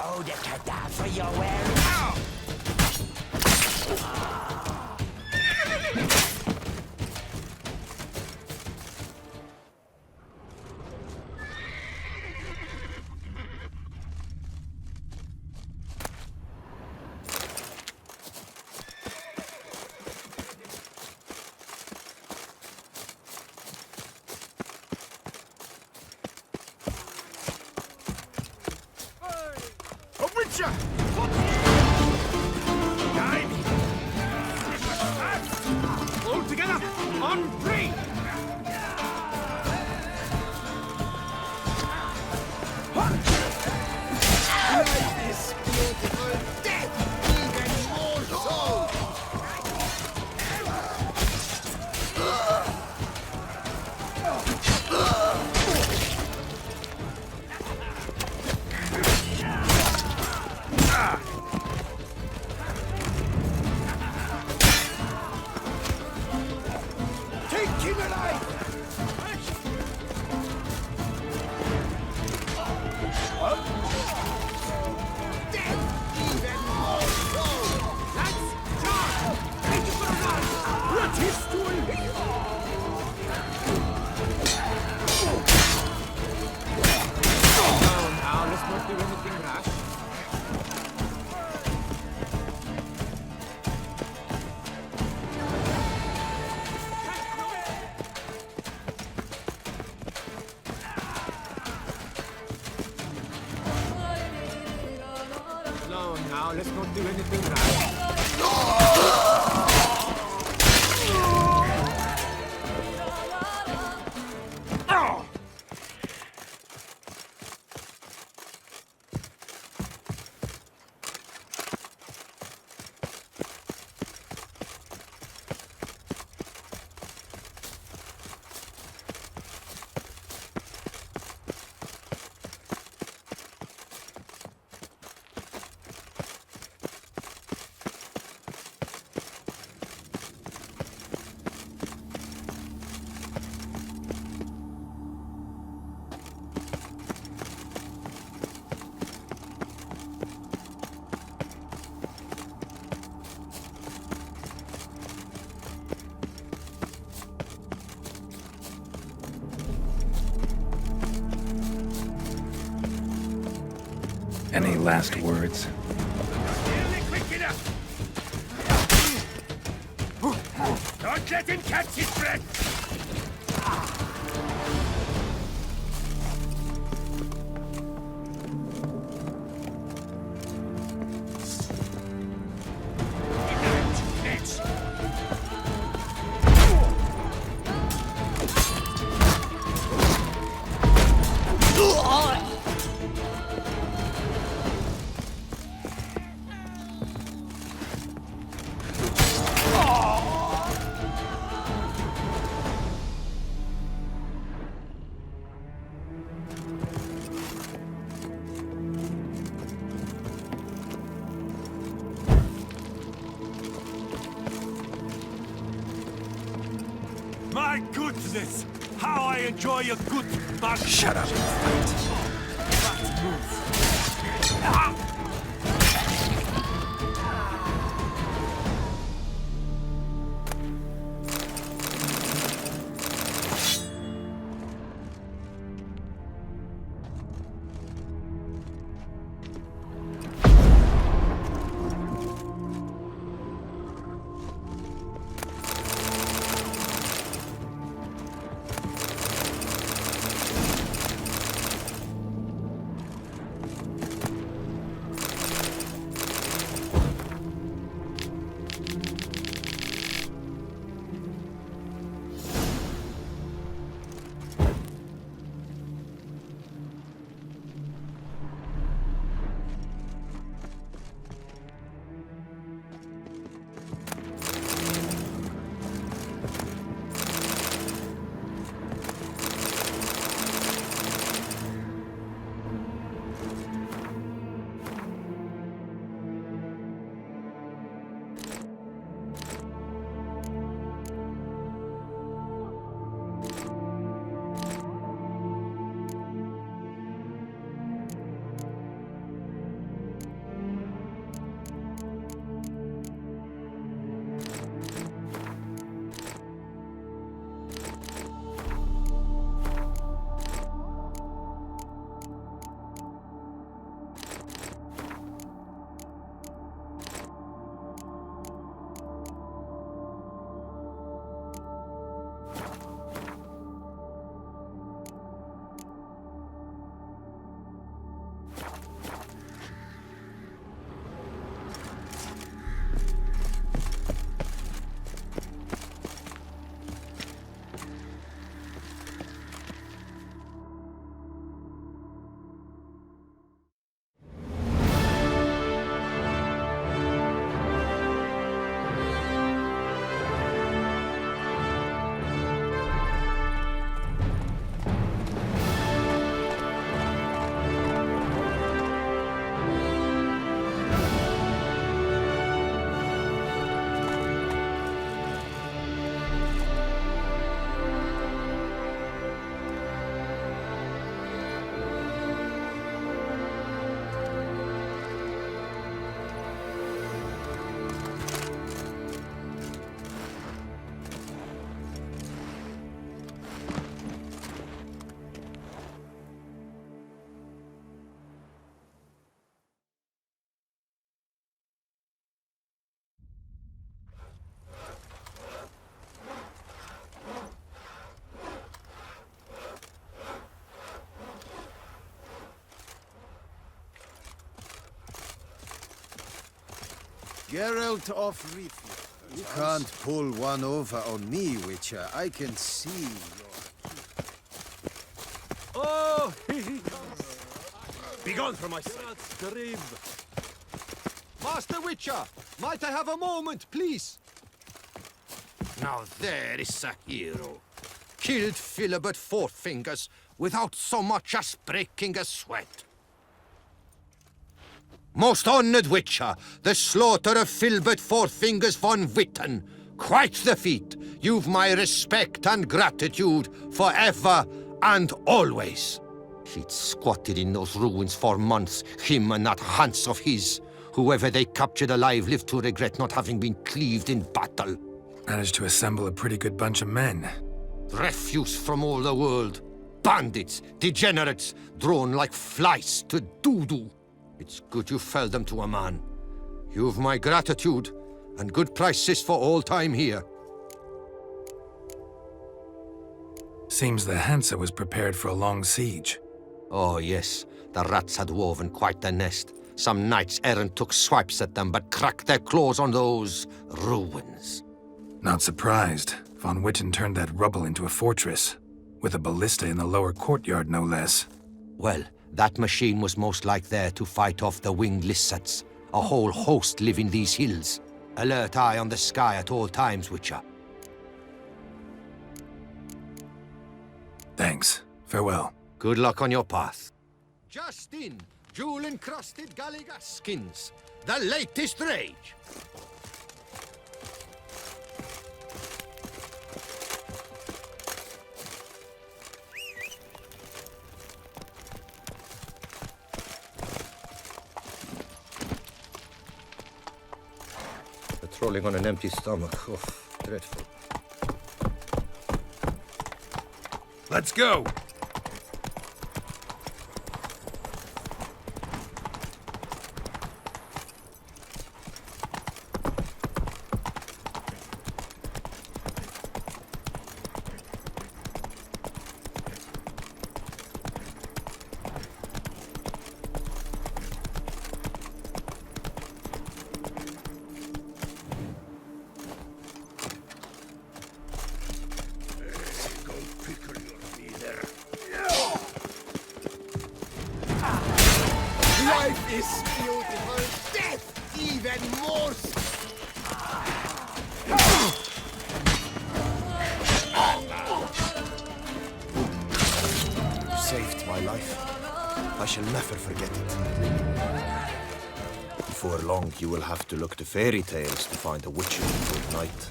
Oh, the cadaver you're wearing. Ow! All together, on three! This beautiful death, even more so! Take him alive! Death, even more so! Lads, charge! Take it for a run! What is doing? Now, let's not do anything rash. Slow now, let's not do anything rash. Any last words? Nearly quick enough! Don't let him catch his breath! My goodness! How I enjoy a good mug! Shut up. Geralt of Rivia. You can't pull one over on me, Witcher. I can see your... Oh, here he comes. Begone from my sight. Grim. Master Witcher, might I have a moment, please? Now there is a hero. Killed Philibert Four Fingers without so much as breaking a sweat. Most honored Witcher, the slaughter of Philibert Four Fingers von Witten. Quite the feat. You've my respect and gratitude forever and always. He'd squatted in those ruins for months, him and that Hans of his. Whoever they captured alive lived to regret not having been cleaved in battle. Managed to assemble a pretty good bunch of men. Refuse from all the world. Bandits, degenerates, drawn like flies to doo-doo. It's good you fell them to a man. You've my gratitude, and good prices for all time here. Seems the Hansa was prepared for a long siege. Oh yes, the rats had woven quite the nest. Some knights errant took swipes at them, but cracked their claws on those ruins. Not surprised. Von Witten turned that rubble into a fortress, with a ballista in the lower courtyard, no less. Well, that machine was most like there to fight off the winged lizards. A whole host live in these hills. Alert eye on the sky at all times, Witcher. Thanks. Farewell. Good luck on your path. Just in, jewel-encrusted Gallagher skins. The latest rage. Patrolling on an empty stomach. Oh, dreadful. Let's go! Life is beautiful. Death even more so. You saved my life. I shall never forget it. Before long, you will have to look to fairy tales to find a witcher good night.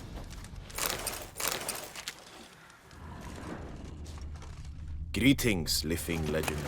Greetings, living legend.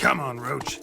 Come on, Roach.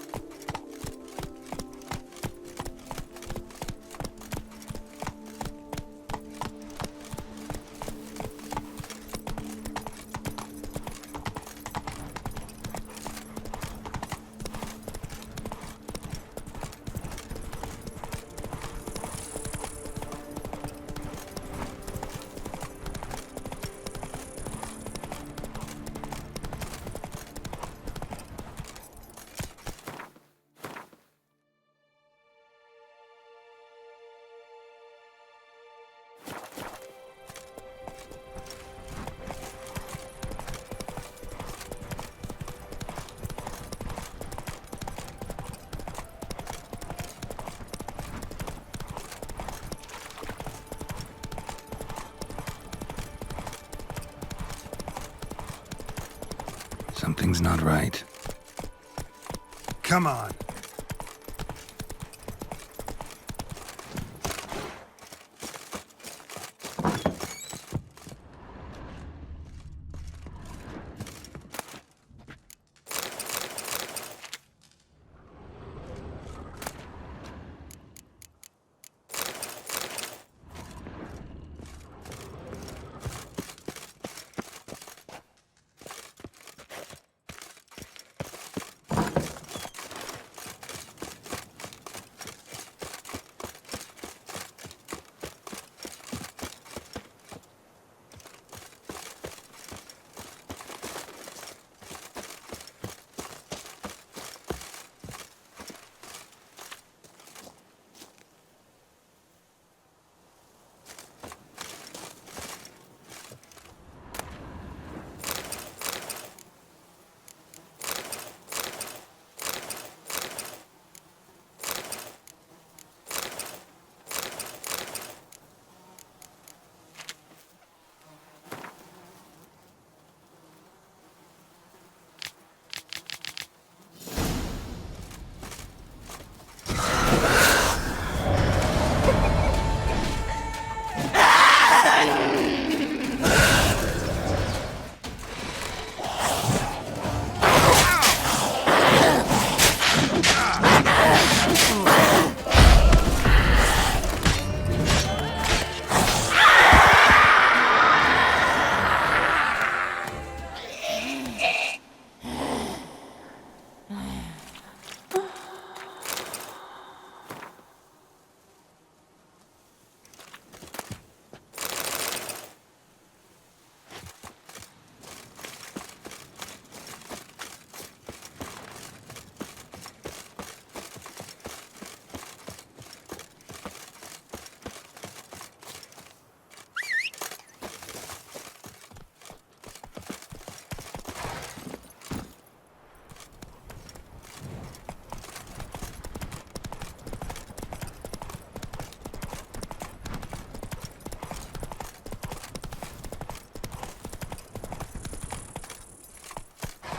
Something's not right. Come on.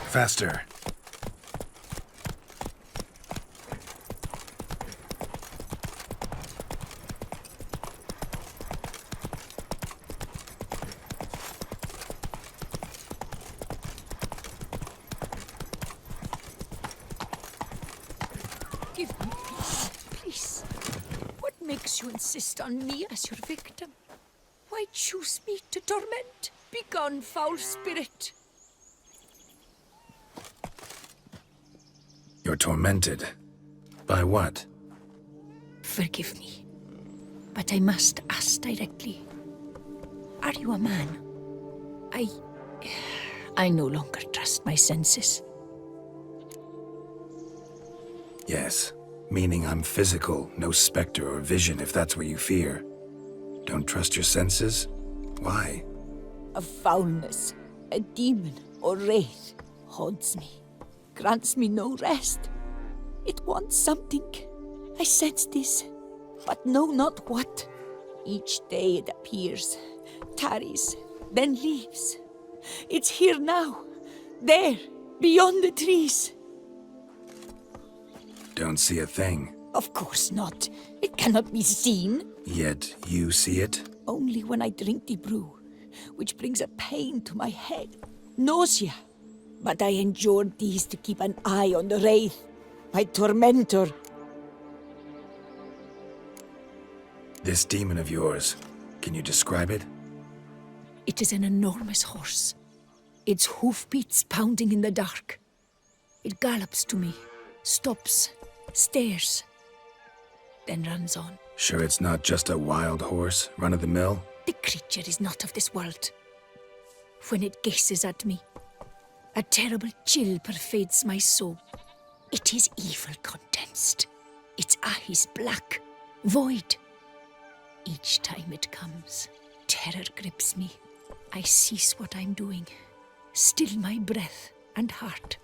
Faster. Give me peace, please. What makes you insist on me as your victim? Why choose me to torment? Begone, foul spirit. You're tormented. By what? Forgive me, but I must ask directly. Are you a man? I no longer trust my senses. Yes. Meaning I'm physical, no specter or vision if that's what you fear. Don't trust your senses? Why? A foulness, a demon or wraith haunts me, grants me no rest. It wants something. I sense this, but know not what. Each day it appears, tarries, then leaves. It's here now, there, beyond the trees. Don't see a thing. Of course not. It cannot be seen. Yet you see it? Only when I drink the brew, which brings a pain to my head, nausea. But I endured these to keep an eye on the wraith, my tormentor. This demon of yours, can you describe it? It is an enormous horse, its hoofbeats pounding in the dark. It gallops to me, stops, stares, then runs on. Sure it's not just a wild horse, run-of-the-mill? The creature is not of this world. When it gazes at me, a terrible chill pervades my soul. It is evil condensed, its eyes black, void. Each time it comes, terror grips me. I cease what I'm doing, still my breath and heart.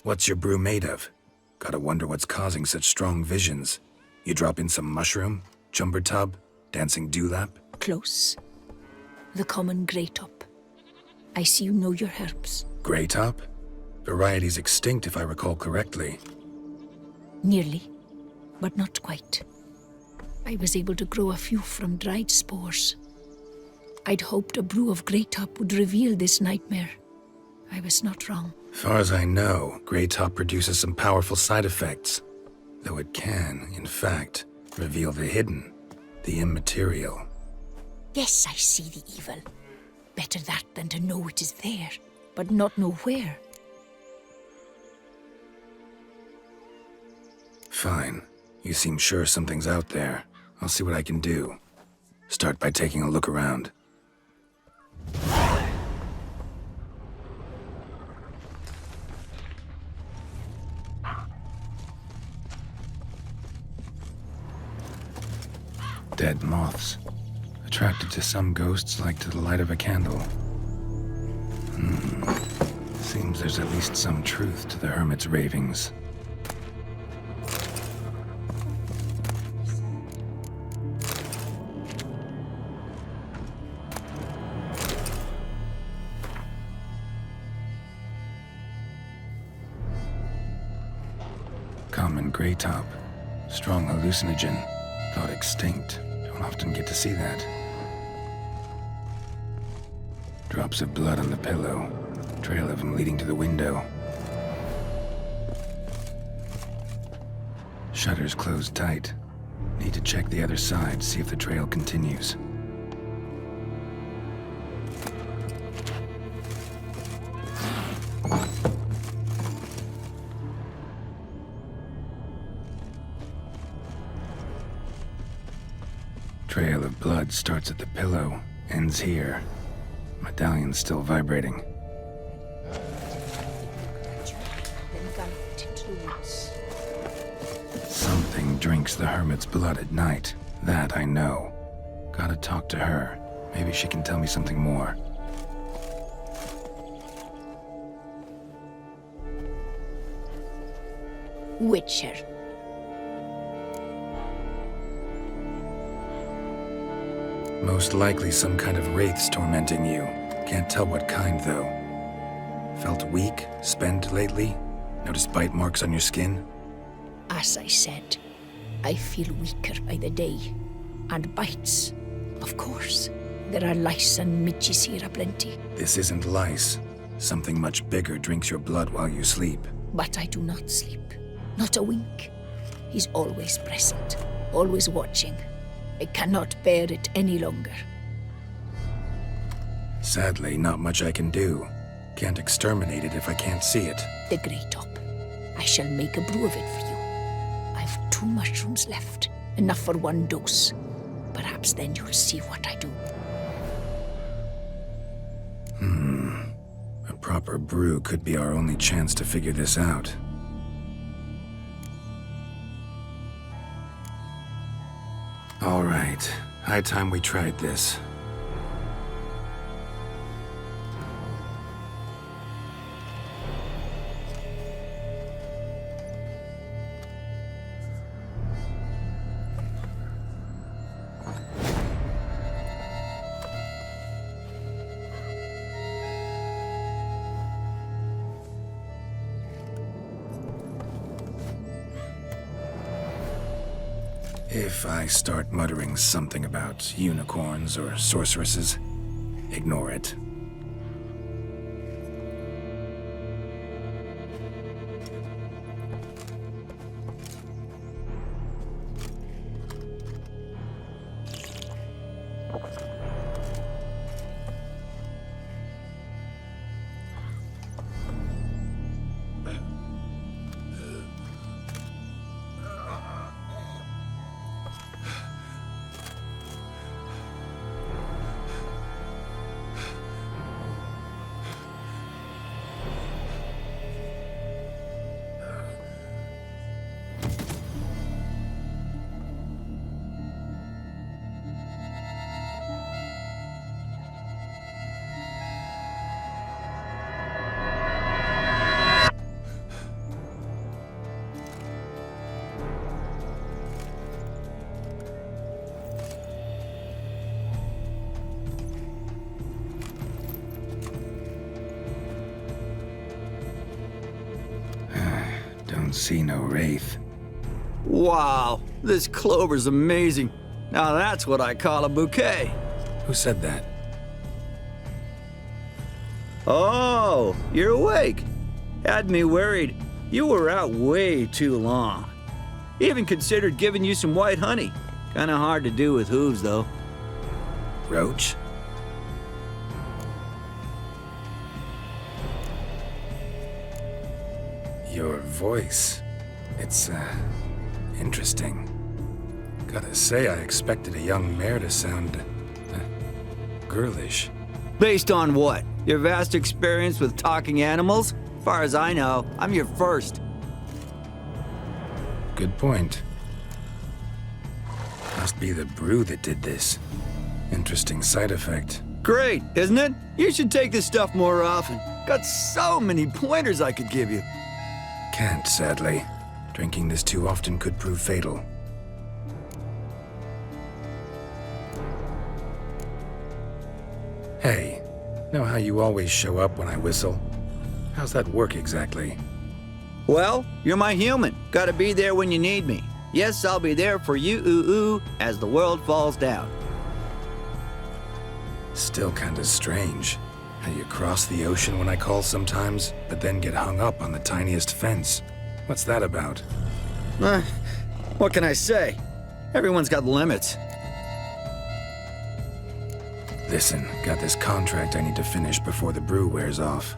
What's your brew made of? Gotta wonder what's causing such strong visions. You drop in some mushroom, jumper tub, dancing dewlap? Close. The common grey top. I see you know your herbs. Greytop? Variety's extinct if I recall correctly. Nearly, but not quite. I was able to grow a few from dried spores. I'd hoped a brew of Greytop would reveal this nightmare. I was not wrong. Far as I know, Greytop produces some powerful side effects. Though it can, in fact, reveal the hidden, the immaterial. Yes, I see the evil. Better that than to know it is there, but not know where. Fine. You seem sure something's out there. I'll see what I can do. Start by taking a look around. Dead moths. Attracted to some ghosts like to the light of a candle. Seems there's at least some truth to the hermit's ravings. Common Greytop. Strong hallucinogen. Thought extinct. Don't often get to see that. Drops of blood on the pillow. Trail of them leading to the window. Shutters closed tight. Need to check the other side, see if the trail continues. Trail of blood starts at the pillow, ends here. Medallion's still vibrating. Something drinks the hermit's blood at night. That I know. Gotta talk to her. Maybe she can tell me something more. Witcher. Most likely some kind of wraiths tormenting you. Can't tell what kind, though. Felt weak, spent lately? Noticed bite marks on your skin? As I said, I feel weaker by the day. And bites, of course. There are lice and midges here aplenty. This isn't lice. Something much bigger drinks your blood while you sleep. But I do not sleep. Not a wink. He's always present, always watching. I cannot bear it any longer. Sadly, not much I can do. Can't exterminate it if I can't see it. The Greytop. I shall make a brew of it for you. I've 2 mushrooms left, enough for 1 dose. Perhaps then you'll see what I do. A proper brew could be our only chance to figure this out. All right, high time we tried this. If I start muttering something about unicorns or sorceresses, ignore it. Don't see no wraith. Wow, this clover's amazing. Now that's what I call a bouquet. Who said that? Oh, you're awake. Had me worried. You were out way too long. Even considered giving you some white honey. Kinda hard to do with hooves, though. Roach? Your voice. It's, interesting. Gotta say, I expected a young mare to sound, girlish. Based on what? Your vast experience with talking animals? As far as I know, I'm your first. Good point. Must be the brew that did this. Interesting side effect. Great, isn't it? You should take this stuff more often. Got so many pointers I could give you. Can't, sadly. Drinking this too often could prove fatal. Hey, know how you always show up when I whistle? How's that work exactly? Well, you're my human. Gotta be there when you need me. Yes, I'll be there for you, ooh, as the world falls down. Still kinda strange. How you cross the ocean when I call sometimes, but then get hung up on the tiniest fence. What's that about? What can I say? Everyone's got limits. Listen, got this contract I need to finish before the brew wears off.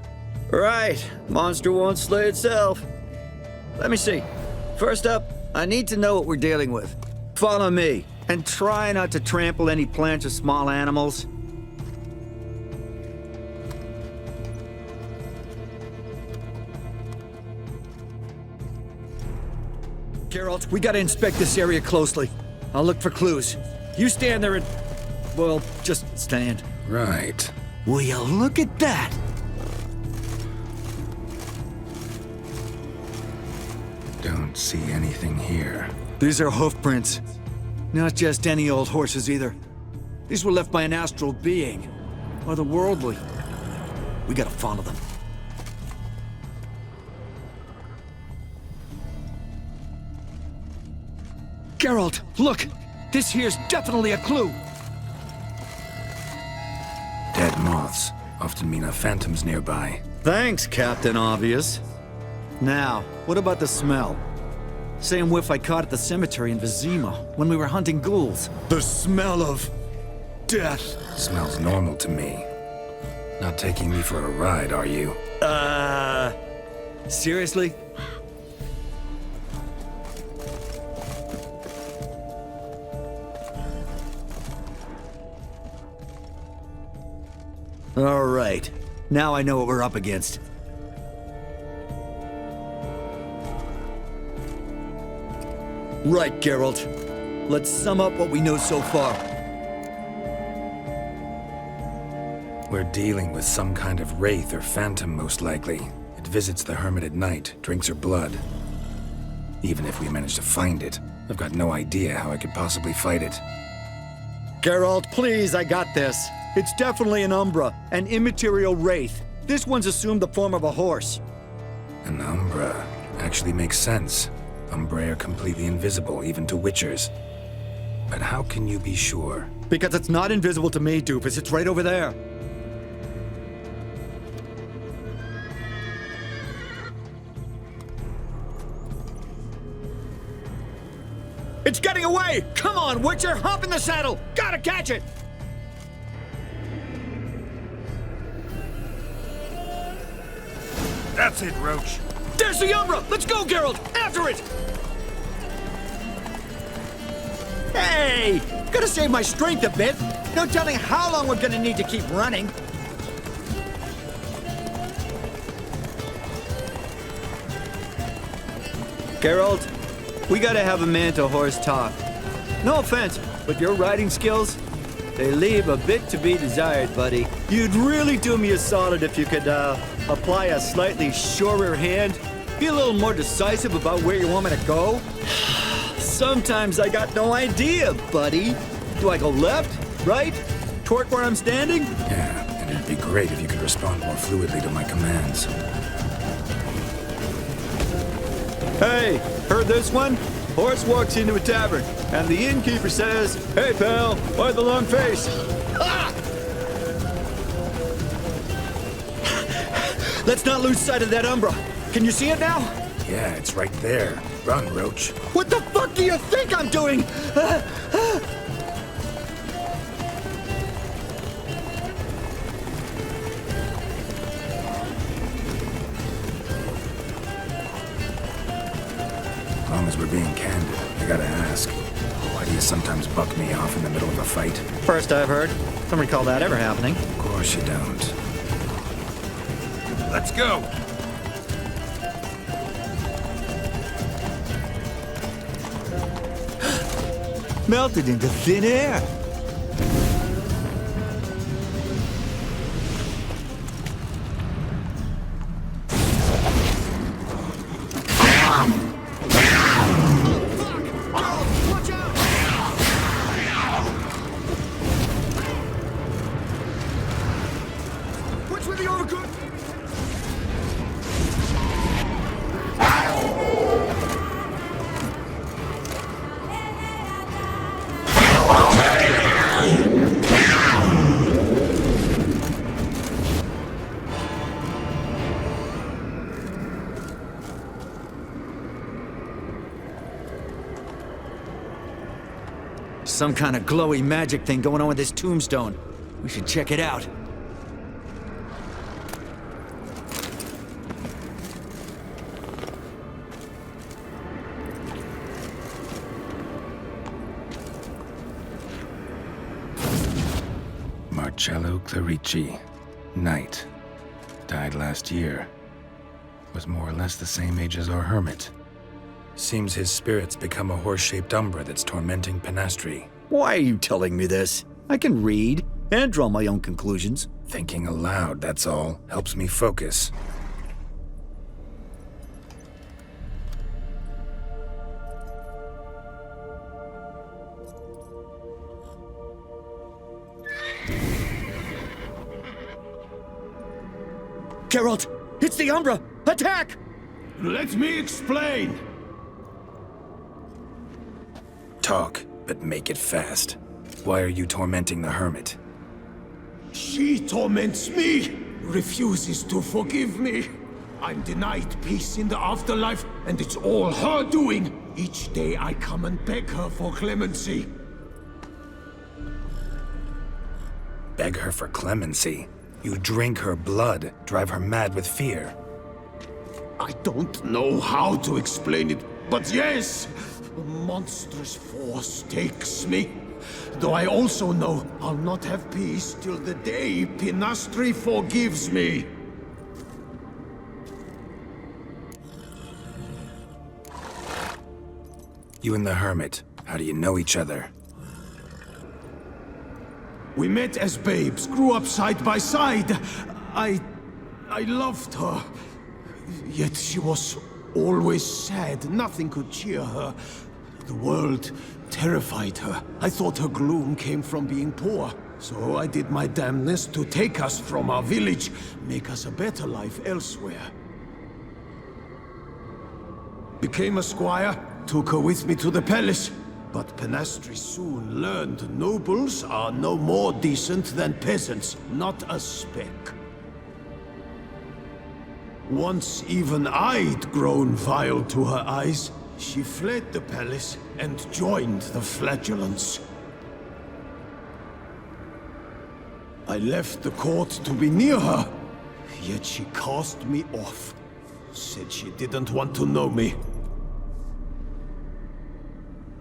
Right, monster won't slay itself. Let me see. First up, I need to know what we're dealing with. Follow me, and try not to trample any plants or small animals. Geralt, we gotta inspect this area closely. I'll look for clues. You stand there and... well, just stand. Right. Will you look at that? Don't see anything here. These are hoof prints. Not just any old horses either. These were left by an astral being. Otherworldly. We gotta follow them. Geralt, look! This here's definitely a clue! Dead moths often mean a phantom's nearby. Thanks, Captain Obvious. Now, what about the smell? Same whiff I caught at the cemetery in Vizima when we were hunting ghouls. The smell of... death. Smells normal to me. Not taking me for a ride, are you? Seriously? All right. Now I know what we're up against. Right, Geralt. Let's sum up what we know so far. We're dealing with some kind of wraith or phantom, most likely. It visits the hermit at night, drinks her blood. Even if we manage to find it, I've got no idea how I could possibly fight it. Geralt, please, I got this. It's definitely an Umbra, an immaterial wraith. This one's assumed the form of a horse. An Umbra actually makes sense. Umbrae are completely invisible, even to Witchers. But how can you be sure? Because it's not invisible to me, Doofus. It's right over there. It's getting away! Come on, Witcher! Hop in the saddle! Gotta catch it! That's it, Roach. There's the Umbra! Let's go, Geralt! After it! Hey! Gotta save my strength a bit. No telling how long we're gonna need to keep running. Geralt, we gotta have a man-to-horse talk. No offense, but your riding skills, they leave a bit to be desired, buddy. You'd really do me a solid if you could, apply a slightly surer hand. Be a little more decisive about where you want me to go. Sometimes I got no idea, buddy. Do I go left, right, toward where I'm standing? Yeah, and it'd be great if you could respond more fluidly to my commands. Hey, heard this one? Horse walks into a tavern, and the innkeeper says, "Hey, pal, why the long face?" Ah! Let's not lose sight of that Umbra. Can you see it now? Yeah, it's right there. Run, Roach. What the fuck do you think I'm doing? As long as we're being candid, I gotta ask. Why do you sometimes buck me off in the middle of a fight? First I've heard. Don't recall that ever happening. Of course you don't. Let's go! Melted into thin air. Which way the overcoat? Some kind of glowy magic thing going on with this tombstone. We should check it out. Marcello Clarici. Knight. Died last year. Was more or less the same age as our hermit. Seems his spirit's become a horse-shaped umbra that's tormenting Penastri. Why are you telling me this? I can read and draw my own conclusions. Thinking aloud, that's all. Helps me focus. Geralt, it's the Umbra! Attack! Let me explain! Talk, but make it fast. Why are you tormenting the hermit? She torments me, refuses to forgive me. I'm denied peace in the afterlife, and it's all her doing. Each day I come and beg her for clemency. Beg her for clemency? You drink her blood, drive her mad with fear. I don't know how to explain it, but yes, a monstrous force takes me. Though I also know I'll not have peace till the day Penastri forgives me. You and the hermit, how do you know each other? We met as babes, grew up side by side. I loved her. Yet she was always sad. Nothing could cheer her. The world terrified her. I thought her gloom came from being poor. So I did my damnedest to take us from our village, make us a better life elsewhere. Became a squire, took her with me to the palace. But Penastri soon learned nobles are no more decent than peasants, not a speck. Once even I'd grown vile to her eyes, she fled the palace and joined the flagellants. I left the court to be near her, yet she cast me off. Said she didn't want to know me.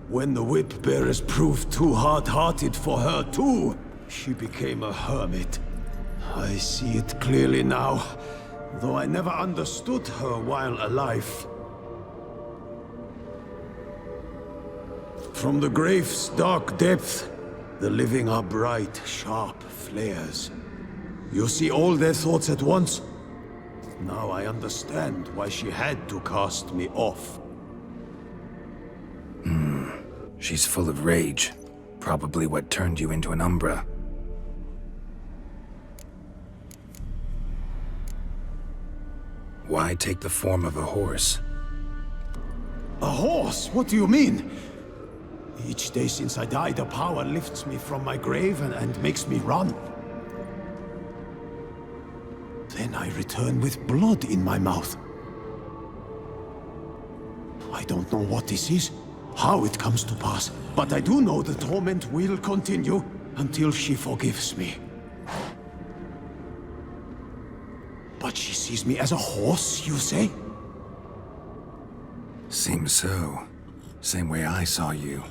When the whip-bearers proved too hard-hearted for her too, she became a hermit. I see it clearly now, though I never understood her while alive. From the grave's dark depth, the living are bright, sharp flares. You see all their thoughts at once? Now I understand why she had to cast me off. She's full of rage. Probably what turned you into an Umbra. Why take the form of a horse? A horse? What do you mean? Each day since I died, the power lifts me from my grave and makes me run. Then I return with blood in my mouth. I don't know what this is, how it comes to pass, but I do know the torment will continue until she forgives me. But she sees me as a horse, you say? Seems so. Same way I saw you.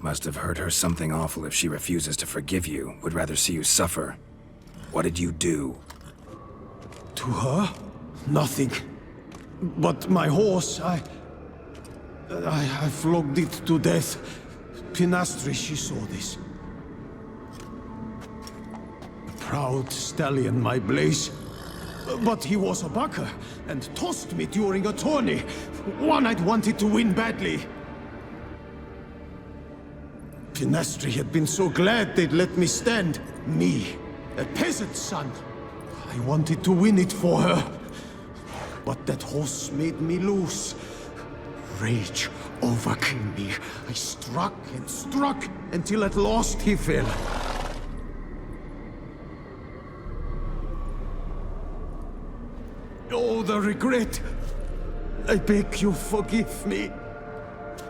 Must have hurt her something awful if she refuses to forgive you, would rather see you suffer. What did you do? To her? Nothing. But my horse, I flogged it to death. Pinastri, she saw this. A proud stallion, my Blaze. But he was a bucker, and tossed me during a tourney. One I'd wanted to win badly. Pinastri had been so glad they'd let me stand. Me, a peasant's son. I wanted to win it for her. But that horse made me lose. Rage overcame me. I struck and struck until at last he fell. Oh, the regret. I beg you, forgive me.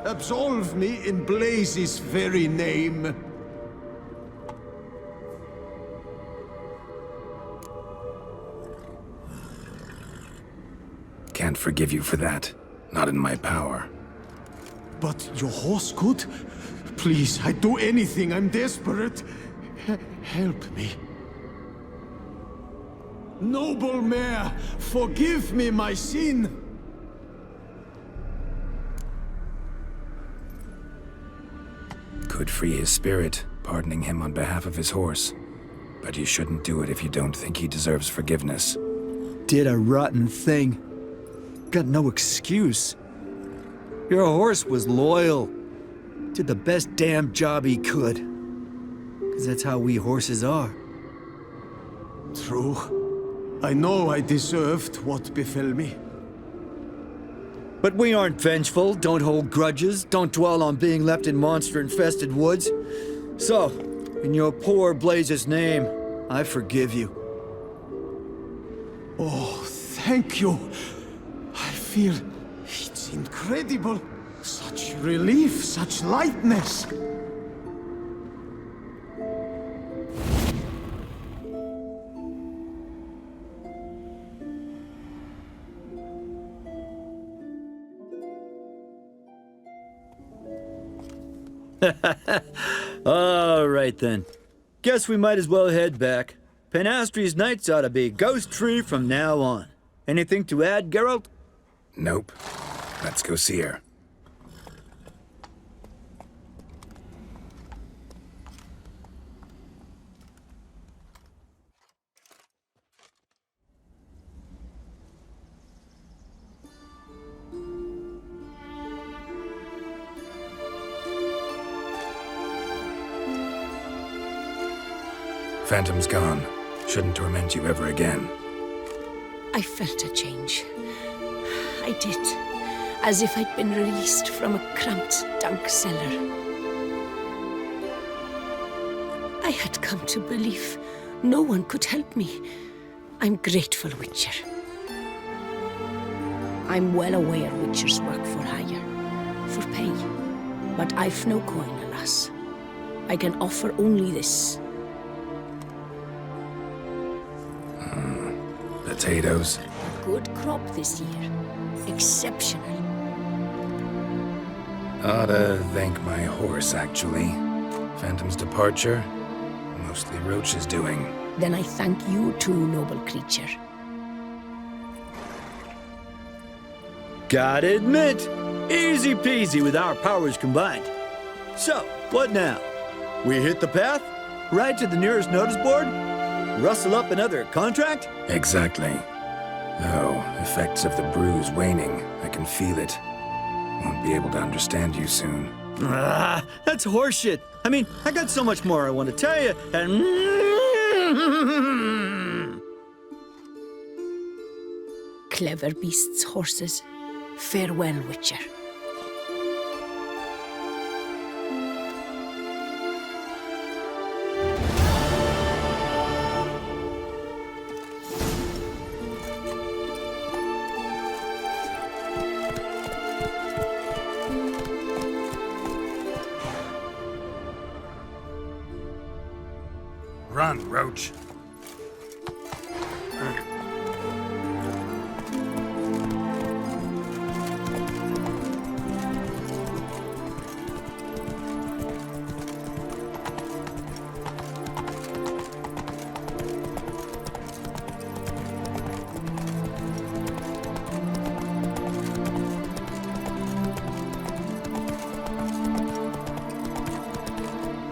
Absolve me in Blaze's very name. Can't forgive you for that. Not in my power. But your horse could? Please, I'd do anything. I'm desperate. Help me. Noble mare, forgive me my sin. Could free his spirit, pardoning him on behalf of his horse. But you shouldn't do it if you don't think he deserves forgiveness. Did a rotten thing. Got no excuse. Your horse was loyal. Did the best damn job he could. 'Cause that's how we horses are. True. I know I deserved what befell me. But we aren't vengeful, don't hold grudges, don't dwell on being left in monster-infested woods. So, in your poor Blaze's name, I forgive you. Oh, thank you. I feel it's incredible. Such relief, such lightness. All right then. Guess we might as well head back. Panastri's nights ought to be ghost-free from now on. Anything to add, Geralt? Nope. Let's go see her. Phantom's gone. Shouldn't torment you ever again. I felt a change. I did. As if I'd been released from a cramped, dank cellar. I had come to believe no one could help me. I'm grateful, Witcher. I'm well aware Witchers work for hire, for pay. But I've no coin, alas. I can offer only this. Potatoes. Good crop this year. Exceptional. Oughta thank my horse, actually. Phantom's departure, mostly Roach's doing. Then I thank you too, noble creature. Gotta admit, easy peasy with our powers combined. So, what now? We hit the path? Ride to the nearest notice board? Rustle up another contract? Exactly. Though, effects of the bruise waning. I can feel it. Won't be able to understand you soon. That's horseshit. I mean, I got so much more I want to tell you, and... clever beast's horses. Farewell, Witcher. Run, Roach.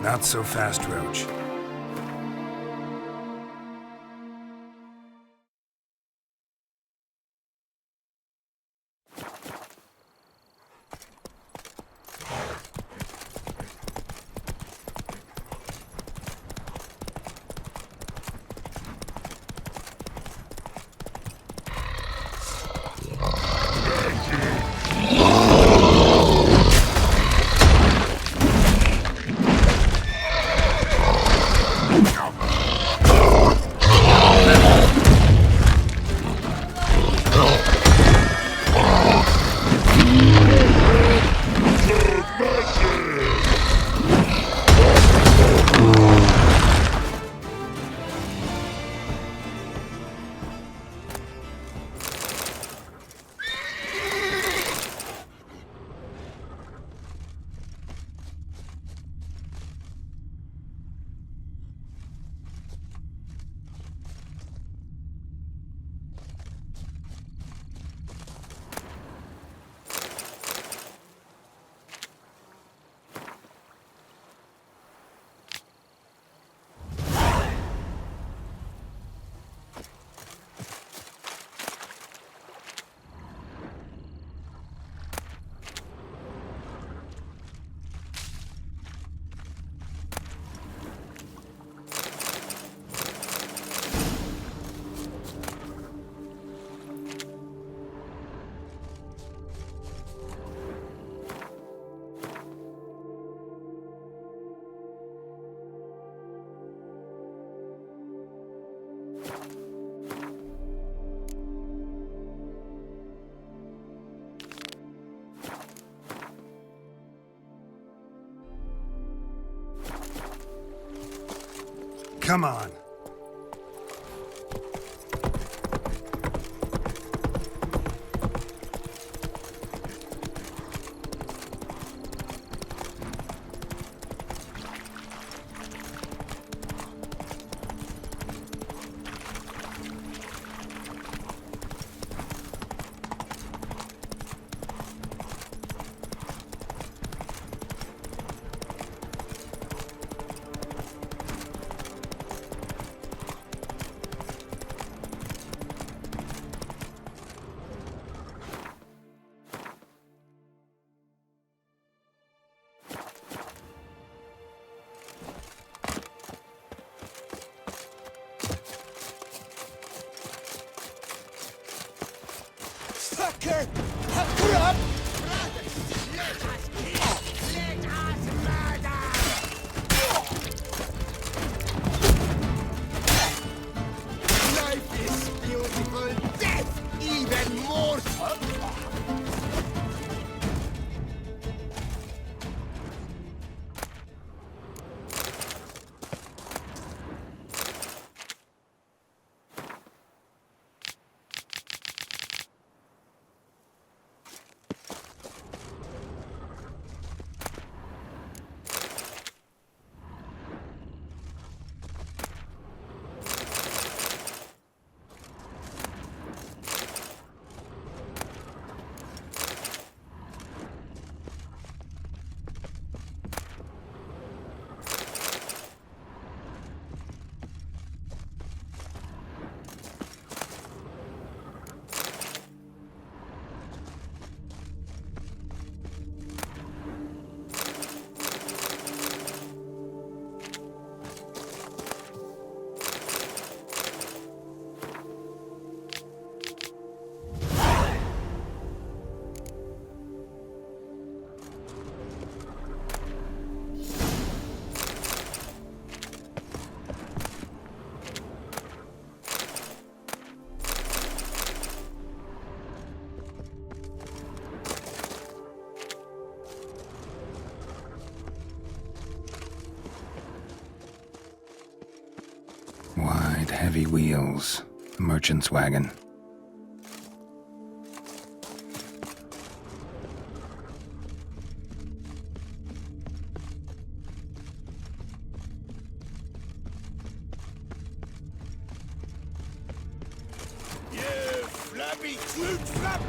Not so fast, Roach. Come on. Fucker! Hurry up! Let us kill! Let us murder! Life is beautiful, death even more so! Heavy wheels. A merchant's wagon. You flabby cute flap!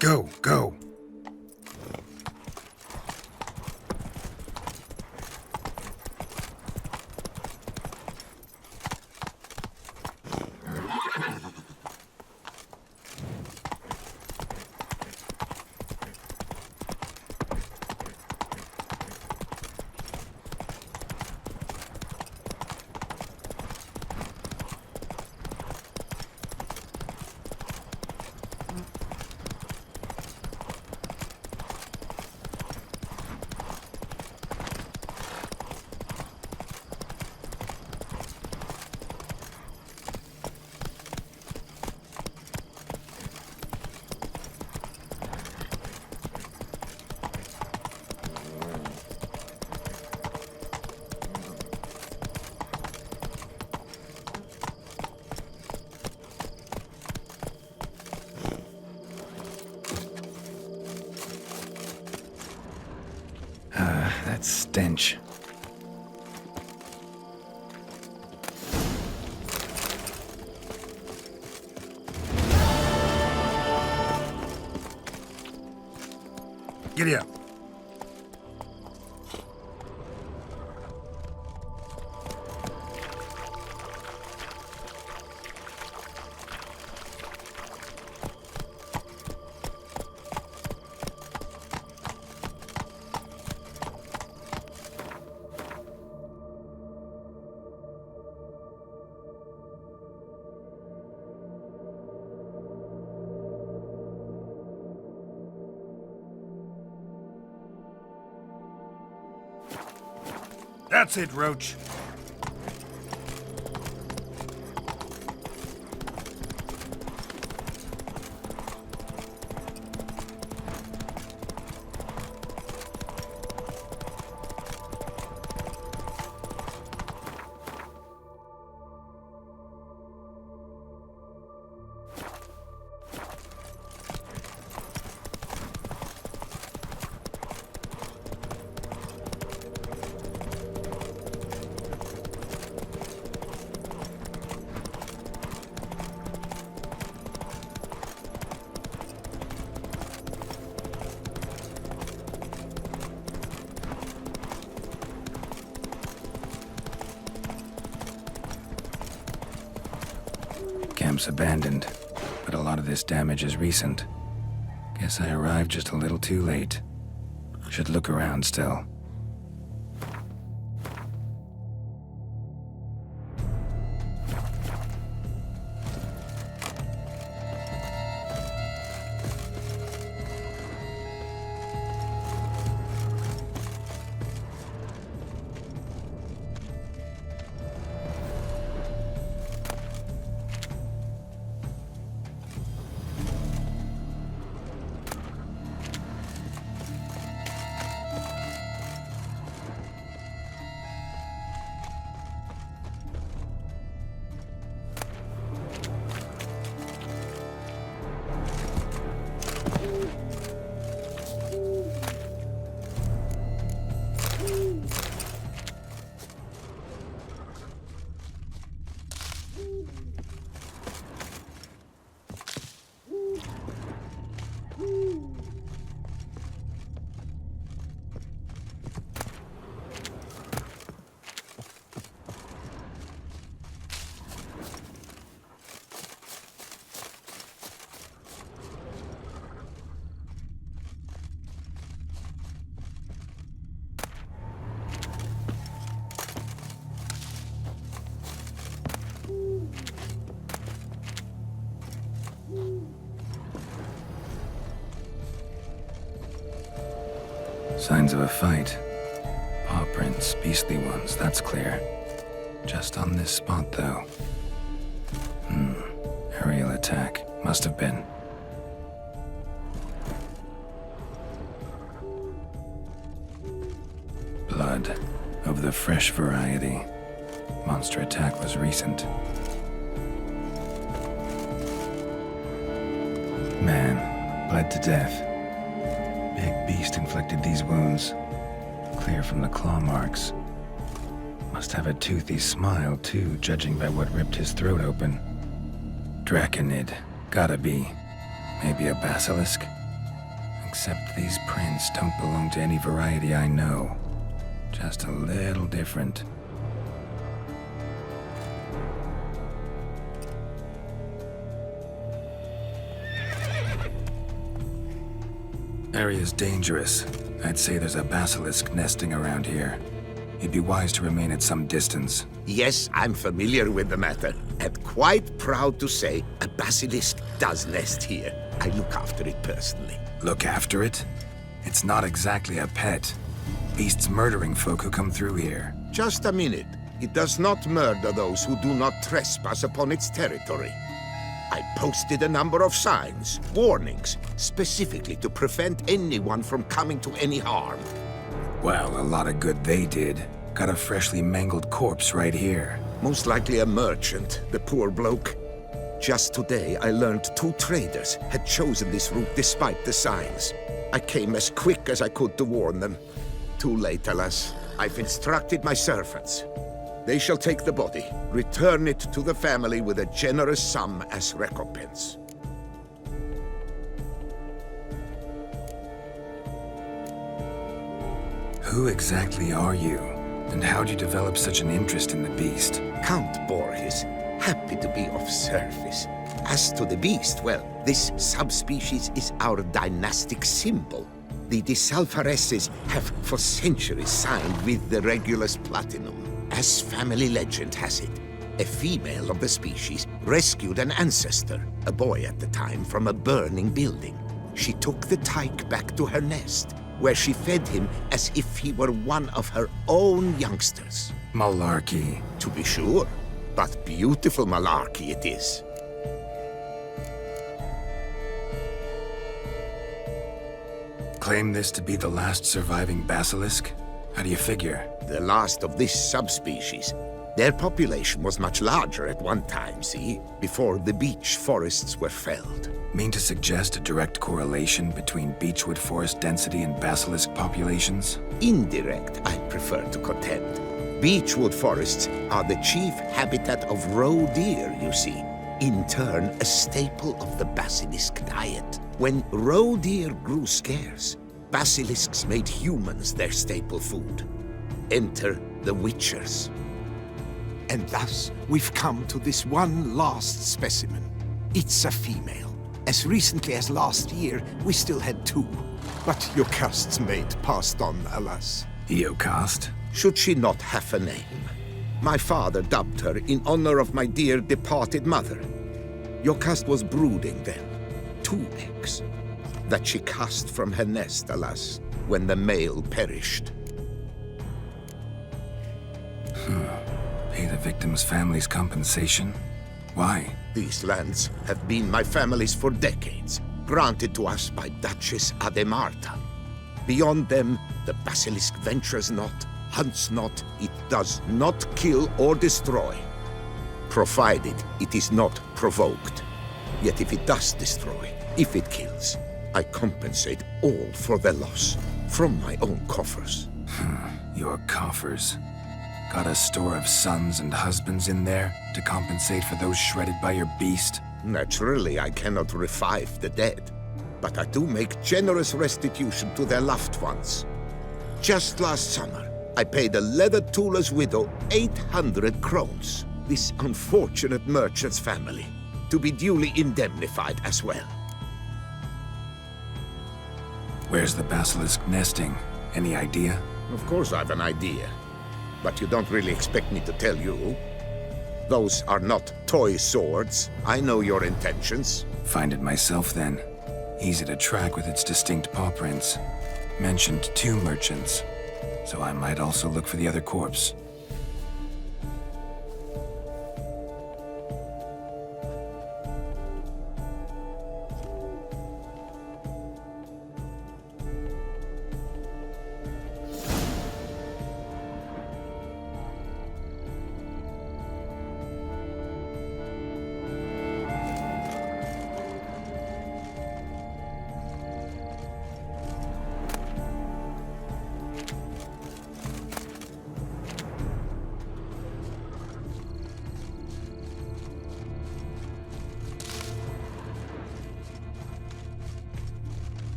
Go, go. That stench. Giddy up. That's it, Roach. Camp's abandoned, but a lot of this damage is recent. Guess I arrived just a little too late. Should look around still. Signs of a fight. Paw prints, beastly ones, that's clear. Just on this spot, though. Aerial attack. Must have been. Blood. Of the fresh variety. Monster attack was recent. Man, bled to death. Big beast inflicted these wounds. Clear from the claw marks. Must have a toothy smile, too, judging by what ripped his throat open. Draconid. Gotta be. Maybe a basilisk? Except these prints don't belong to any variety I know. Just a little different. Area's dangerous. I'd say there's a basilisk nesting around here. You'd be wise to remain at some distance. Yes, I'm familiar with the matter, and quite proud to say a basilisk does nest here. I look after it personally. Look after it? It's not exactly a pet. Beasts murdering folk who come through here. Just a minute. It does not murder those who do not trespass upon its territory. I posted a number of signs, warnings, specifically to prevent anyone from coming to any harm. Well, a lot of good they did. Got a freshly mangled corpse right here. Most likely a merchant, the poor bloke. Just today, I learned 2 traders had chosen this route despite the signs. I came as quick as I could to warn them. Too late, alas. I've instructed my servants. They shall take the body, return it to the family with a generous sum as recompense. Who exactly are you? And how'd you develop such an interest in the beast? Count Borges, happy to be of service. As to the beast, well, this subspecies is our dynastic symbol. The Disalfareses have for centuries signed with the Regulus Platinum. As family legend has it, a female of the species rescued an ancestor, a boy at the time, from a burning building. She took the tyke back to her nest, where she fed him as if he were one of her own youngsters. Malarkey. To be sure, but beautiful malarkey it is. Claim this to be the last surviving basilisk? How do you figure? The last of this subspecies. Their population was much larger at one time, see? Before the beech forests were felled. Mean to suggest a direct correlation between beechwood forest density and basilisk populations? Indirect, I prefer to contend. Beechwood forests are the chief habitat of roe deer, you see. In turn, a staple of the basilisk diet. When roe deer grew scarce, basilisks made humans their staple food. Enter the witchers. And thus, we've come to this one last specimen. It's a female. As recently as last year, we still had 2. But Jocast's mate passed on, alas. Jocast? Should she not have a name? My father dubbed her in honor of my dear departed mother. Jocast was brooding then. 2 eggs. That she cast from her nest, alas, when the male perished. Pay the victim's family's compensation? Why? These lands have been my family's for decades, granted to us by Duchess Ademarta. Beyond them, the basilisk ventures not, hunts not, it does not kill or destroy, provided it is not provoked. Yet if it does destroy, if it kills, I compensate all for the loss, from my own coffers. Your coffers. Got a store of sons and husbands in there to compensate for those shredded by your beast? Naturally, I cannot revive the dead, but I do make generous restitution to their loved ones. Just last summer, I paid a leather tooler's widow 800 crowns, this unfortunate merchant's family, to be duly indemnified as well. Where's the basilisk nesting? Any idea? Of course I've an idea, but you don't really expect me to tell you. Those are not toy swords. I know your intentions. Find it myself then. Easy to track with its distinct paw prints. mentioned 2 merchants, so I might also look for the other corpse.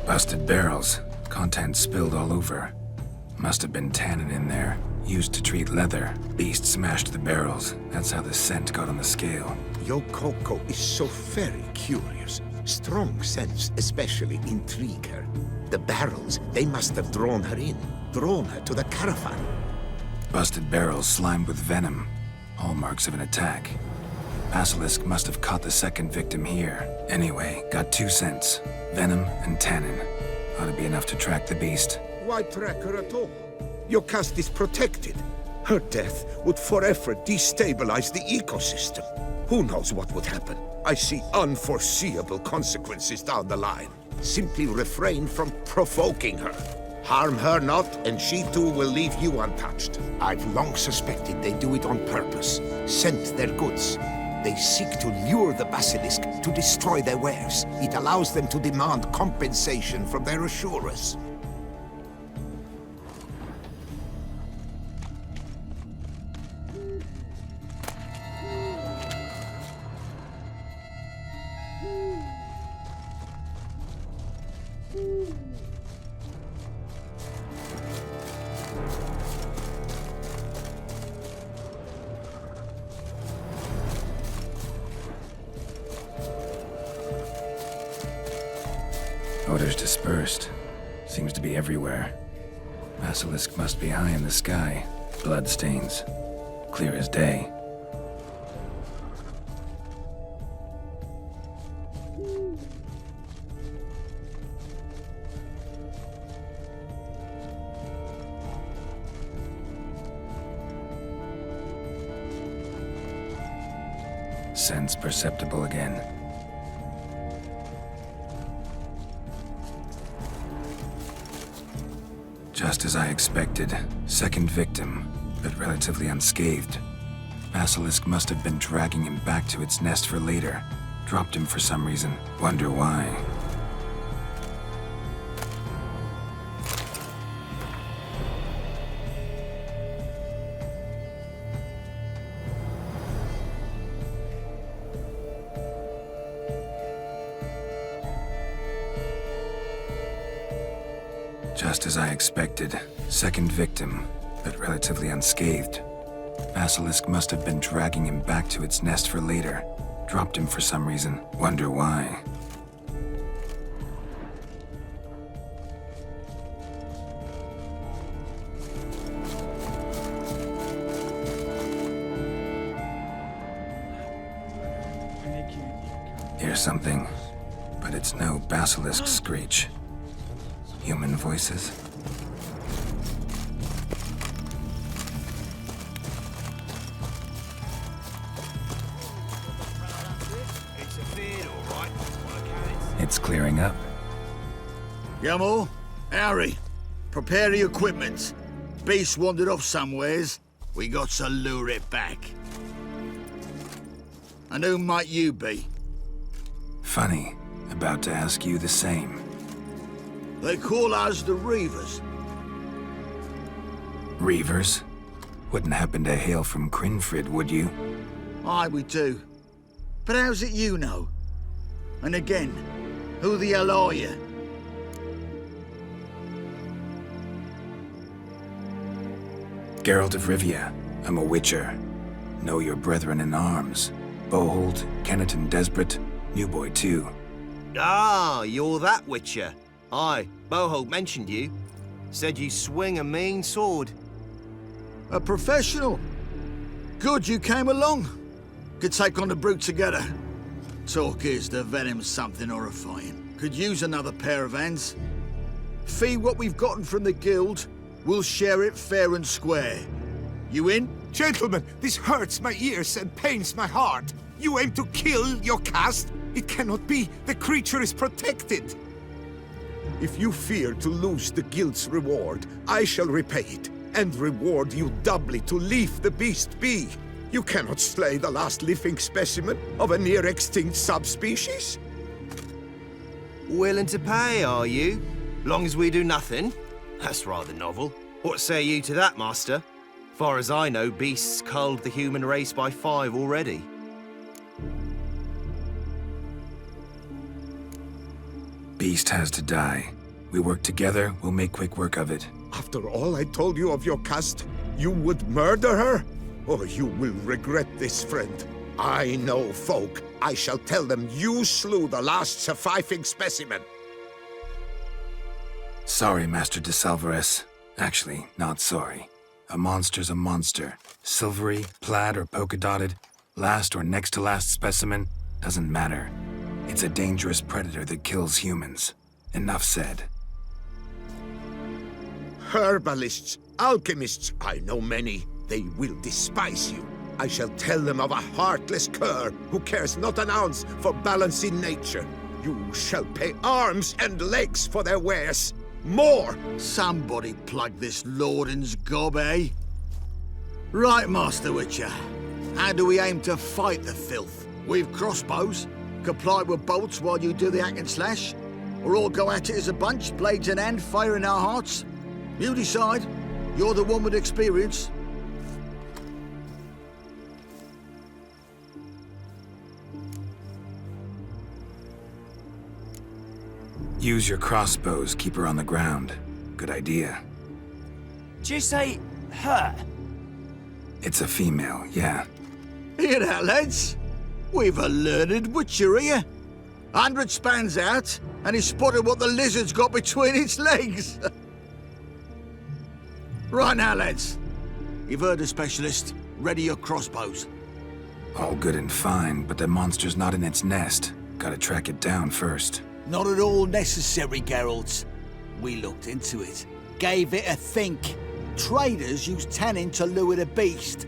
Busted barrels. Contents spilled all over. Must have been tannin in there. Used to treat leather. Beast smashed the barrels. That's how the scent got on the scale. Yokoko is so very curious. Strong sense especially intrigue her. The barrels, they must have drawn her in. Drawn her to the caravan. Busted barrels slimed with venom. Hallmarks of an attack. Basilisk must have caught the second victim here. Anyway, got 2 scents. Venom and tannin. Ought to be enough to track the beast. Why track her at all? Your caste is protected. Her death would forever destabilize the ecosystem. Who knows what would happen? I see unforeseeable consequences down the line. Simply refrain from provoking her. Harm her not, and she too will leave you untouched. I've long suspected they do it on purpose. Scent their goods. They seek to lure the basilisk to destroy their wares. It allows them to demand compensation from their assurers. Odors dispersed. Seems to be everywhere. Basilisk must be high in the sky. Blood stains. Clear as day. Sense perceptible again. Just as I expected. Second victim, but relatively unscathed. Basilisk must have been dragging him back to its nest for later. Dropped him for some reason. Wonder why. Just as I expected. Second victim, but relatively unscathed. Basilisk must have been dragging him back to its nest for later. Dropped him for some reason. Wonder why. hear something, but it's no basilisk screech. Human voices? It's clearing up. Yamo, Harry, prepare the equipment. Beast wandered off somewheres. We got to lure it back. And who might you be? Funny. About to ask you the same. They call us the Reavers. Reavers? Wouldn't happen to hail from Crinfrid, would you? Aye, we do. But how's it you know? And again, who the hell are you? Geralt of Rivia. I'm a witcher. Know your brethren in arms. Bohold, Kenneton Desperate, New Boy too. Ah, you're that witcher. Aye, Bohold mentioned you. Said you swing a mean sword. A professional. Good you came along. Could take on the brute together. Talk is, the venom's something horrifying. Could use another pair of hands. Fee what we've gotten from the guild, we'll share it fair and square. You in? Gentlemen, this hurts my ears and pains my heart. You aim to kill your caste? It cannot be. The creature is protected. If you fear to lose the guild's reward, I shall repay it, and reward you doubly to leave the beast be. You cannot slay the last living specimen of a near-extinct subspecies. Willing to pay, are you? Long as we do nothing? That's rather novel. What say you to that, master? Far as I know, beasts culled the human race by 5 already. Beast has to die. We work together, we'll make quick work of it. After all I told you of your caste, you would murder her? Or you will regret this, friend. I know folk. I shall tell them you slew the last surviving specimen. Sorry, Master de Salvarez. Actually, not sorry. A monster's a monster. Silvery, plaid, or polka-dotted, last or next to last specimen, doesn't matter. It's a dangerous predator that kills humans. Enough said. Herbalists, alchemists, I know many. They will despise you. I shall tell them of a heartless cur who cares not an ounce for balance in nature. You shall pay arms and legs for their wares. More! Somebody plug this Lorden's gob, eh? Right, Master Witcher. How do we aim to fight the filth? We've crossbows. Comply with bolts while you do the hack and slash? Or all go at it as a bunch, blades in hand, fire in our hearts? You decide. You're the one with experience. Use your crossbows, keep her on the ground. Good idea. Did you say her? It's a female, yeah. Hear that, lads? We've a learned witcher here. 100 spans out, and he spotted what the lizard's got between its legs. Right now, lads. You've heard the specialist. Ready your crossbows. All good and fine, but the monster's not in its nest. Gotta track it down first. Not at all necessary, Geralt. We looked into it. Gave it a think. Traders use tannin to lure the beast.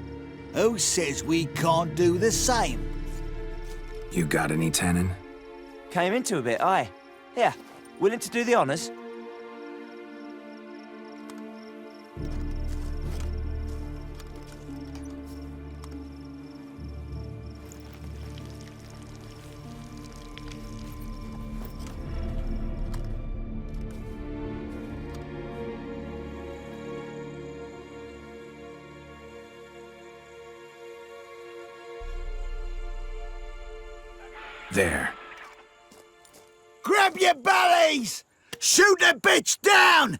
Who says we can't do the same? You got any tannin? Came into a bit, aye. Here, willing to do the honours? There. Grab your bellies! Shoot the bitch down!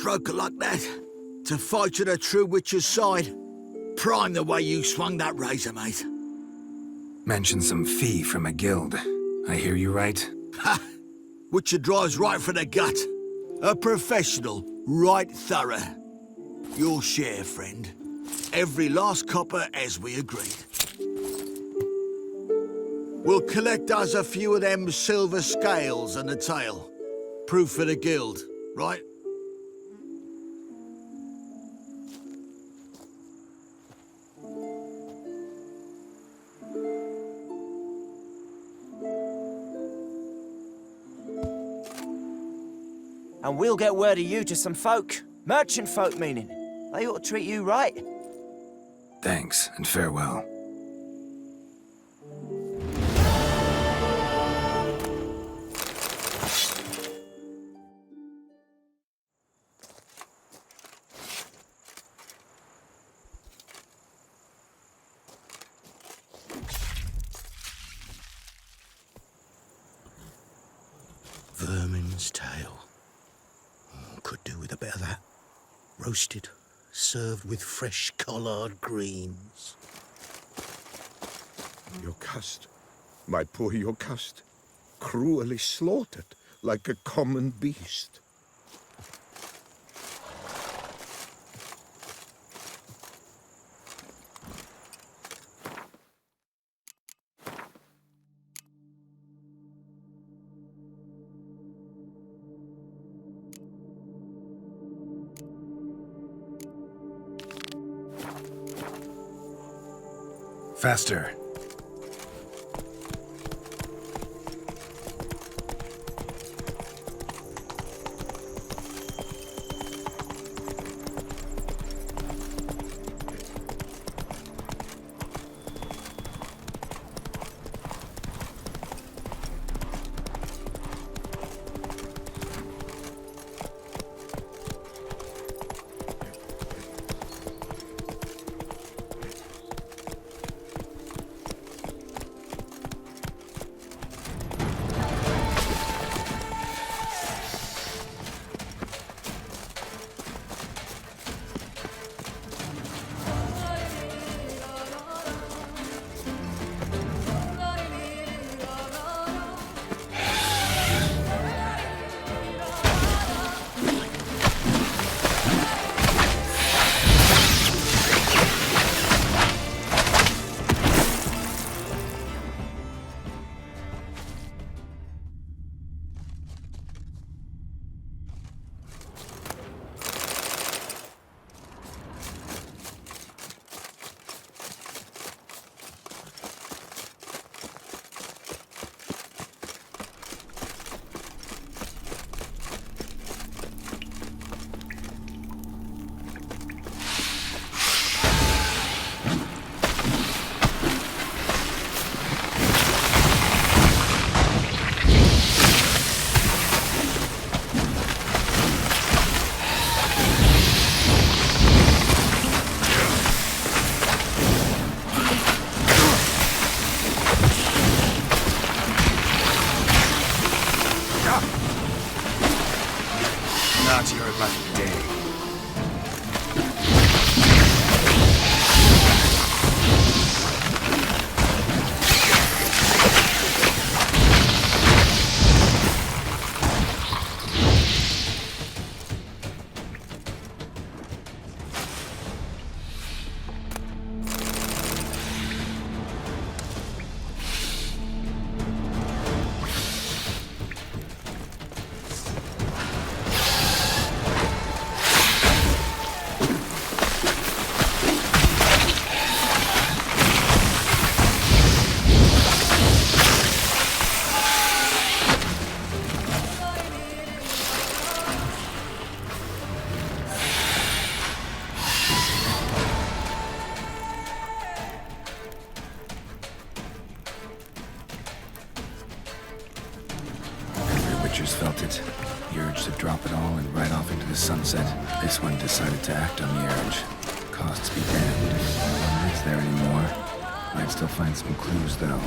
stroke of luck, that. To fight to the true Witcher's side. Prime the way you swung that razor, mate. Mentioned some fee from a guild. I hear you right? Ha! Witcher drives right for the gut. A professional, right thorough. Your share, friend. Every last copper as we agreed. We'll collect us a few of them silver scales and a tail. Proof for the guild, right? And we'll get word of you to some folk. Merchant folk, meaning. They ought to treat you right. Thanks, and farewell. Vermin's tail. Could do with a bit of that. Roasted, served with fresh collard greens. Yocast, my poor Yocast, cruelly slaughtered like a common beast. Faster. Not your lucky day. Felt it. The urge to drop it all and ride off into the sunset. This one decided to act on the urge. Costs be damned. No one lives there anymore. Might still find some clues, though.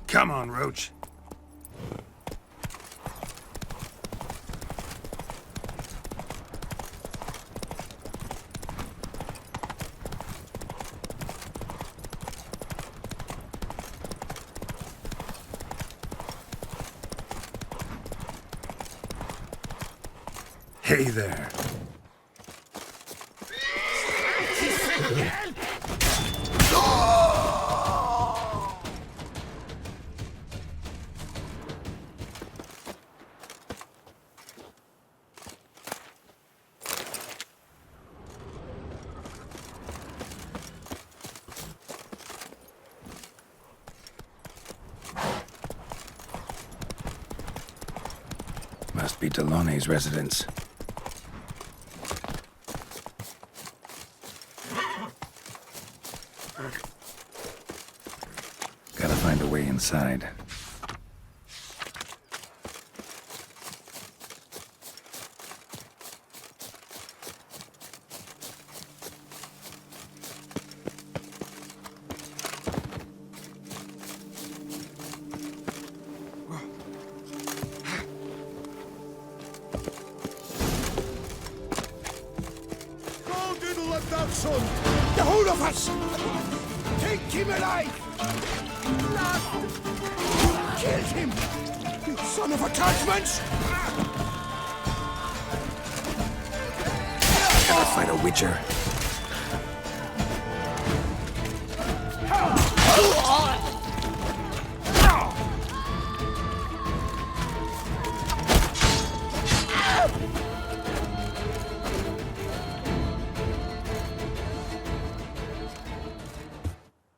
Come on, Roach. Hey there. Must be Delaunay's residence. Gotta find a way inside. Son, the whole of us! Take him alive! Kill him! You son of attachments! Gotta fight a witcher.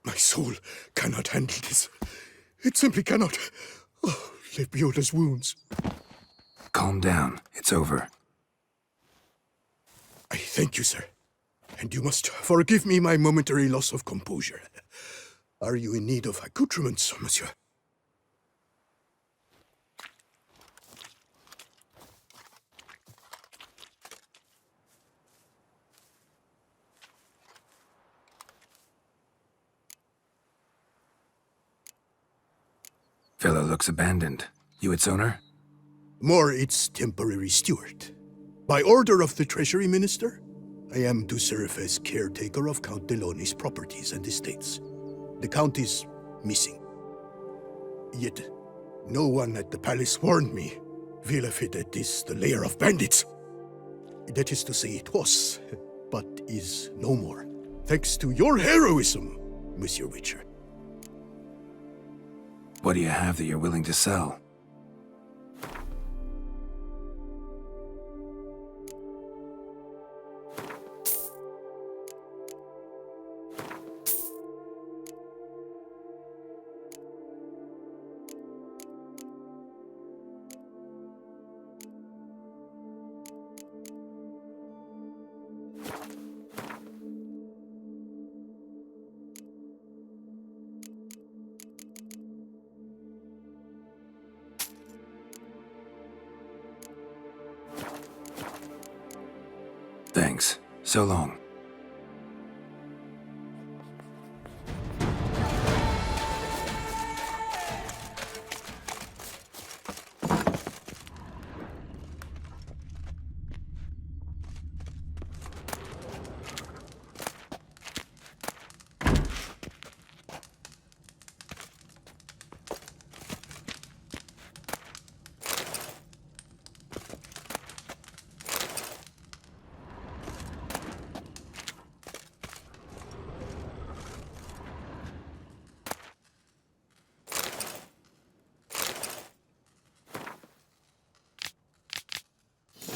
My soul cannot handle this. It simply cannot. Oh, Lepiola's wounds. Calm down. It's over. I thank you, sir. And you must forgive me my momentary loss of composure. Are you in need of accoutrements, monsieur? Villa looks abandoned. You its owner? More its temporary steward. By order of the Treasury Minister, I am to serve as caretaker of Count Delaunay's properties and estates. The Count is missing. Yet, no one at the palace warned me. Villafedet is the lair of bandits. That is to say, it was, but is no more. Thanks to your heroism, Monsieur Witcher. What do you have that you're willing to sell? Thanks. So long.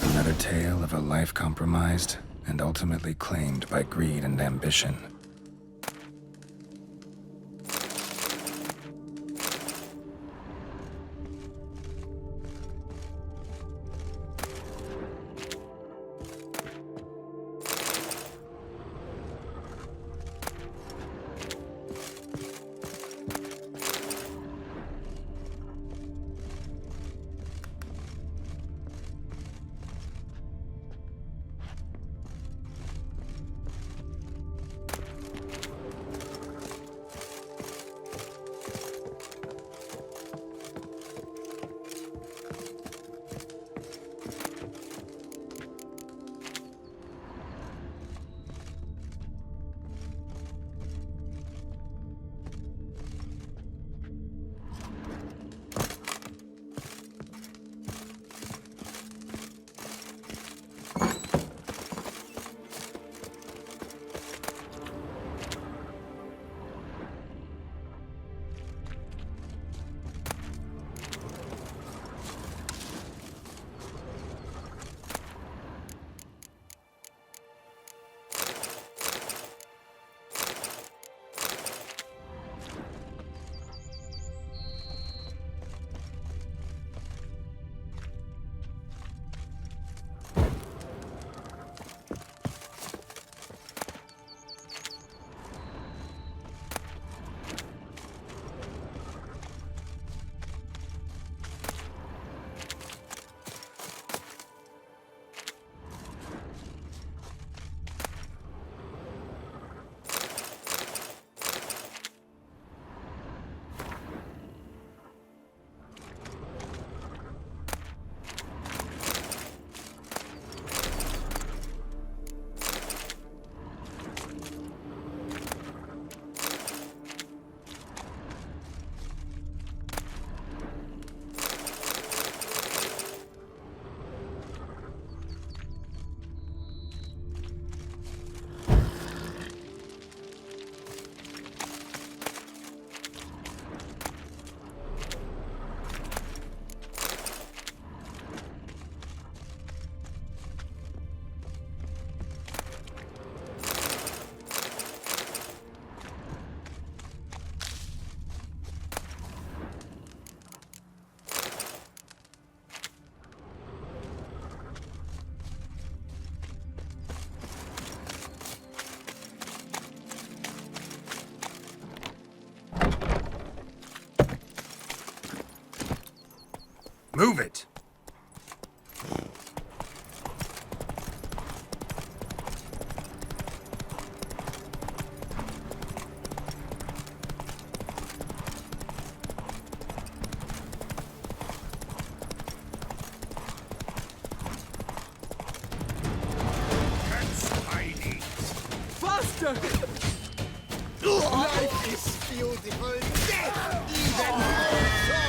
Another tale of a life compromised and ultimately claimed by greed and ambition. Move it! Faster! Life is beautiful. Death even more so.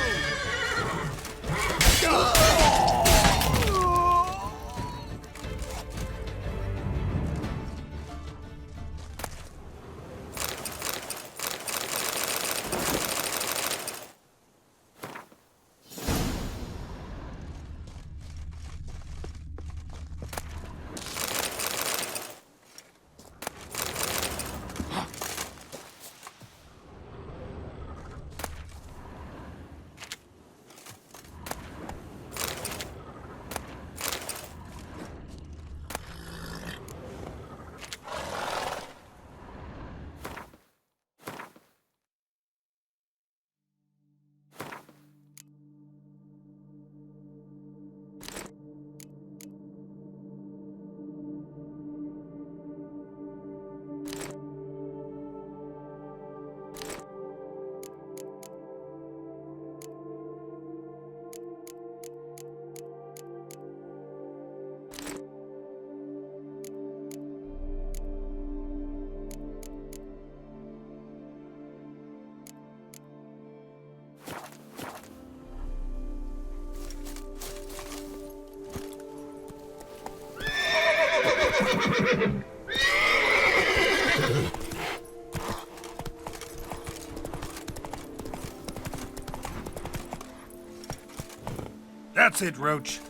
That's it, Roach.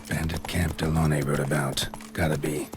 Bandit camp Delaunay wrote about. Gotta be.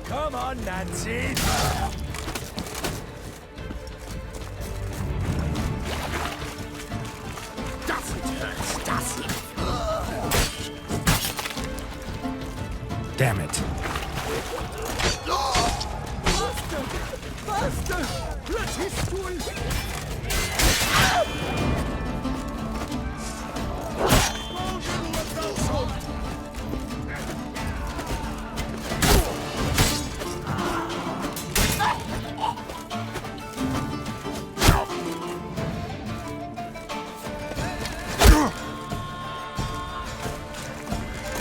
Come on, Nancy! Damn it. Faster! Faster! Let history!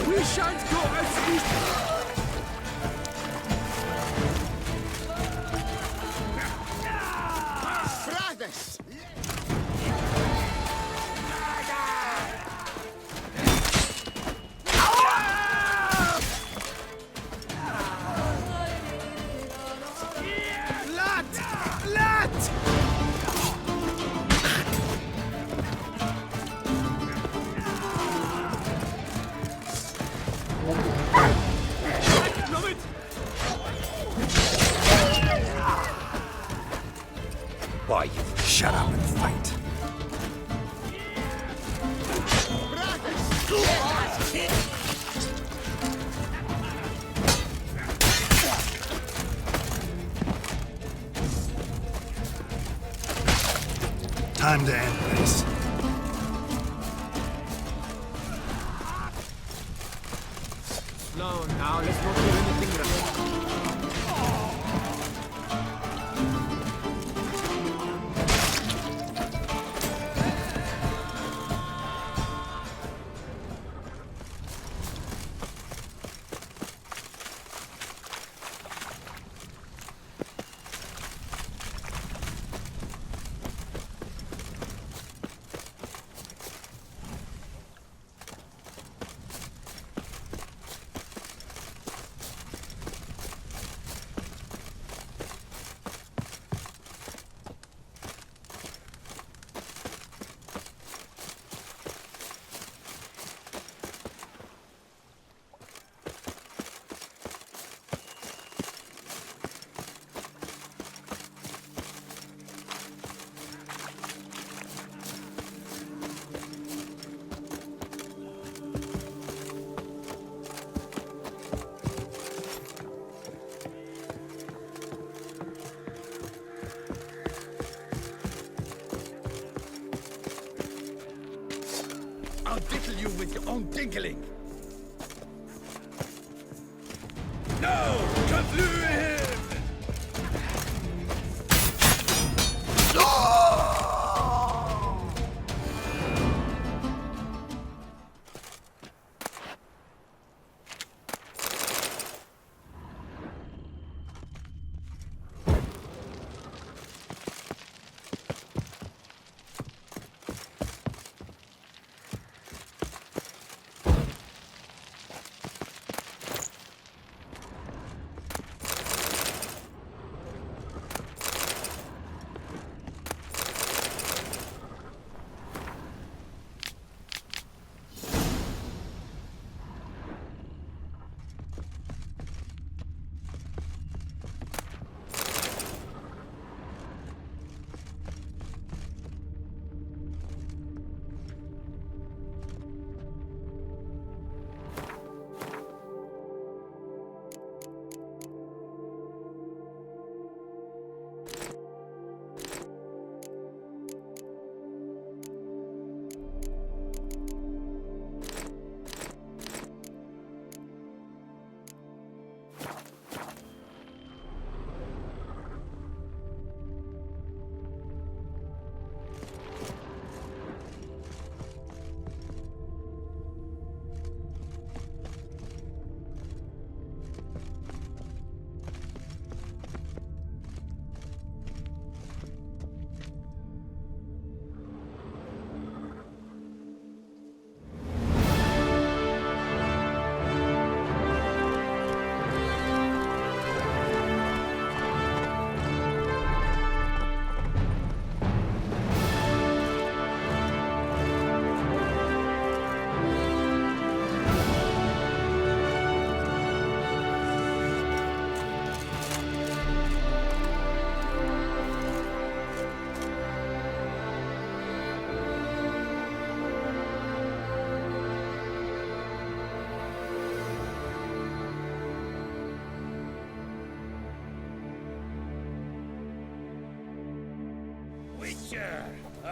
We shan't go as easy! Brothers! Why, you shut up and fight. Time to end this. Slow now, let's not do anything wrong. diddle you with your own dinkling. No! Conflue him!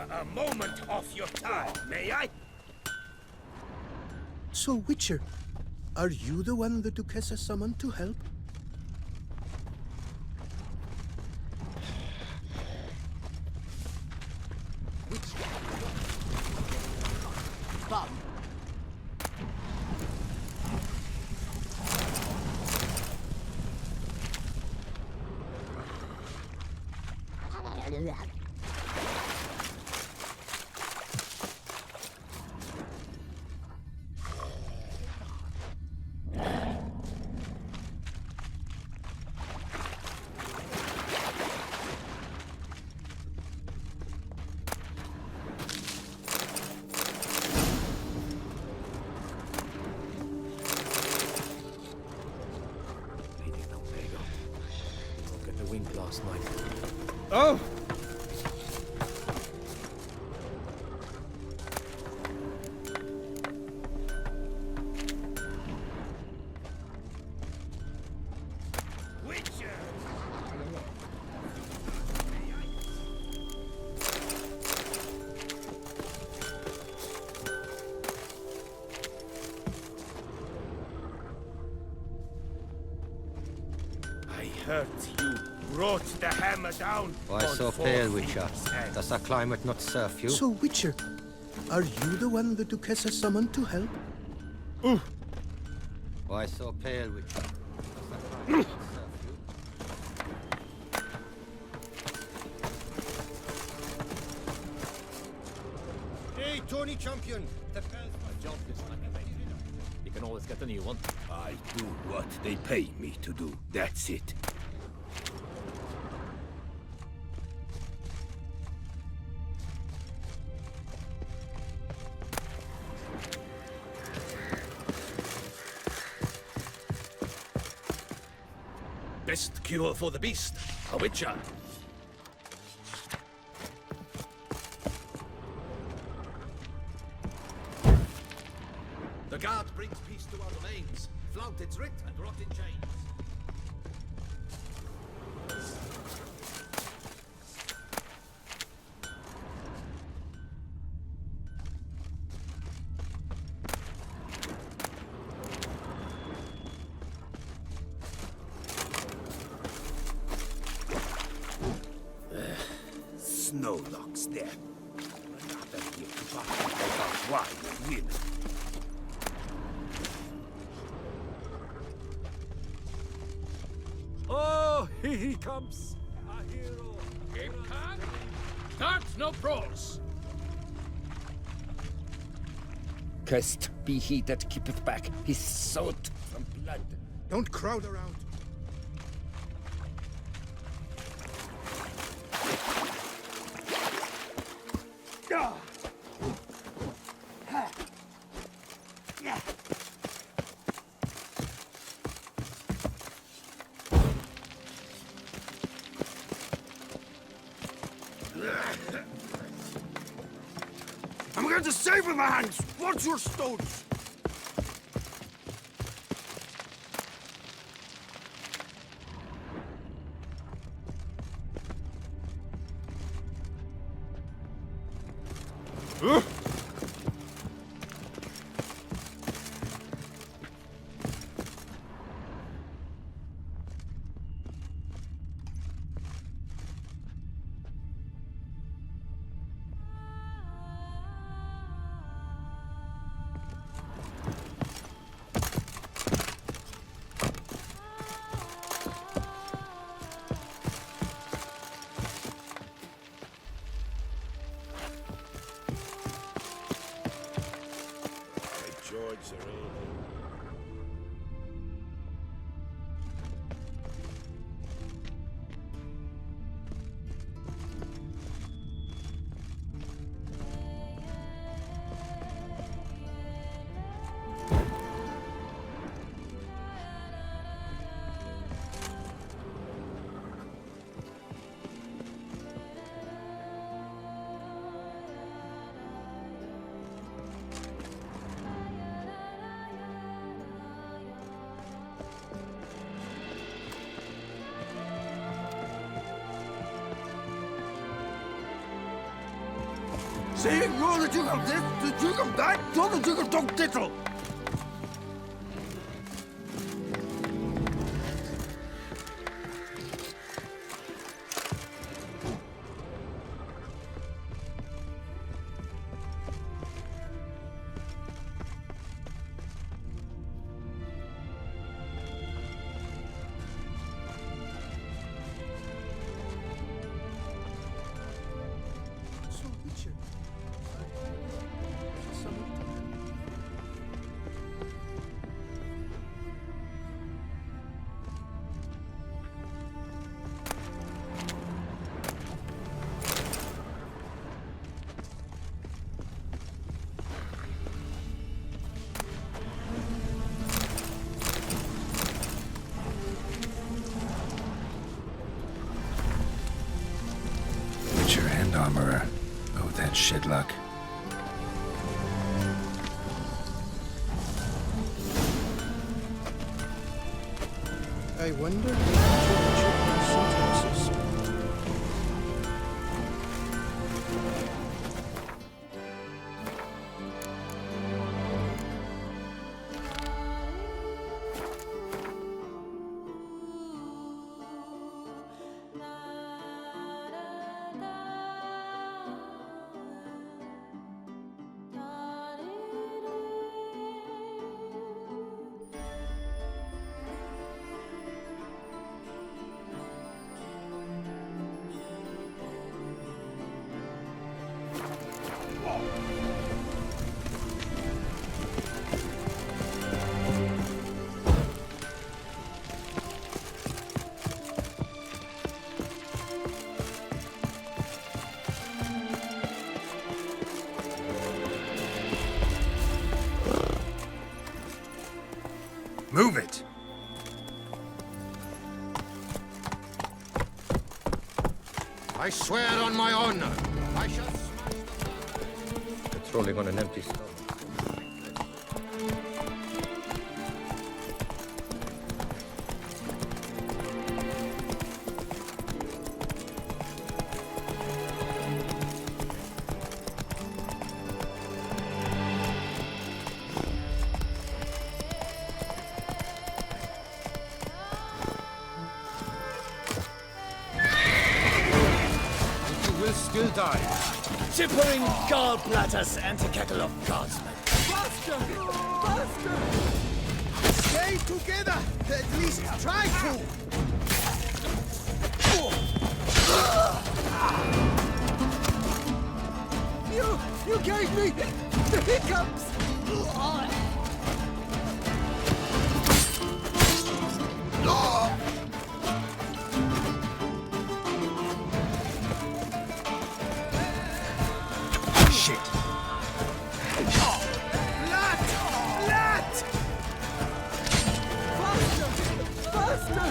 A moment of your time, may I? So, Witcher, are you the one the Duchessa summoned to help? Come. Last night. Oh! I heard you brought the hammer down. Why so pale, Witcher? Does the climate not serve you? So, Witcher, are you the one the Duchessa summoned to help? Why so pale, Witcher? Does the climate not serve you? Hey, Tony Champion! The job is like a lady. You can always get a new one. I do what they pay me to do. That's it. Best cure for the beast, a witcher. The guard brings peace to our domains. Flaunt its writ and rot in chains. no locks there. Another gift about wine and women. Oh, here he comes. A hero. Game card? Start, no brawls. Cursed be he that keepeth back his soot from blood. Don't crowd around. I'm going to save with my hands! Watch your stones! See, you're the Duke of this, the Duke of that, you're the Duke of Dog Tittle! Witcher and armorer. Oh, that shit luck. I wonder if you sentences. Move it! I swear on my honor, I shall smash the... Patrolling on an empty stomach. will die. Tippering gallbladders and a kettle of gods. Faster! Faster! Stay together! At least try to! You gave me the hiccups! Shit! Blood! Blood! Faster! Faster!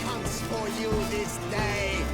Comes for you this day!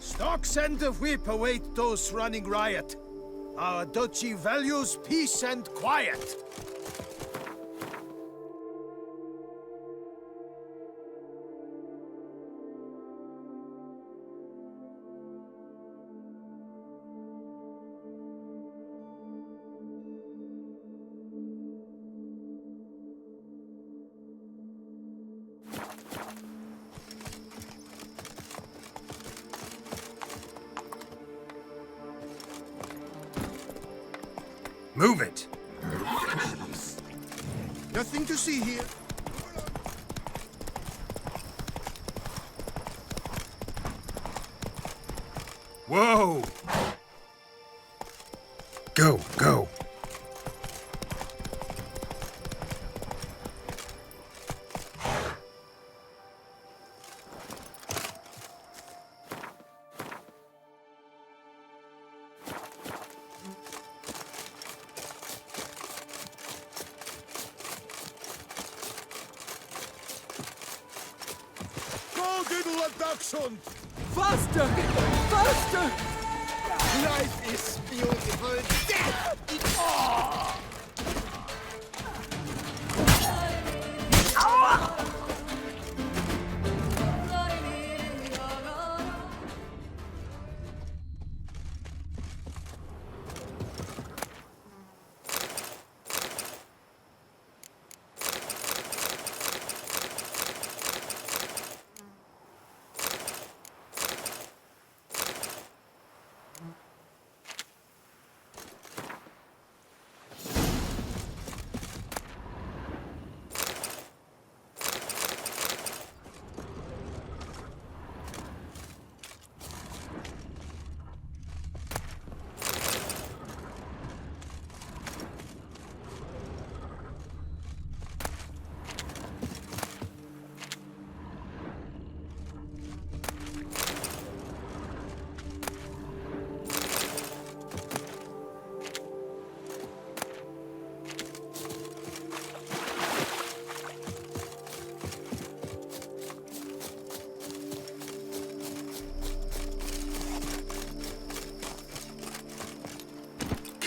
Stocks and the whip await those running riot. Our duchy values peace and quiet. Move it! Nothing to see here. Whoa! Go, go! Go, diddle a dachshund! Faster! Faster! Life is beautiful. Death! Oh!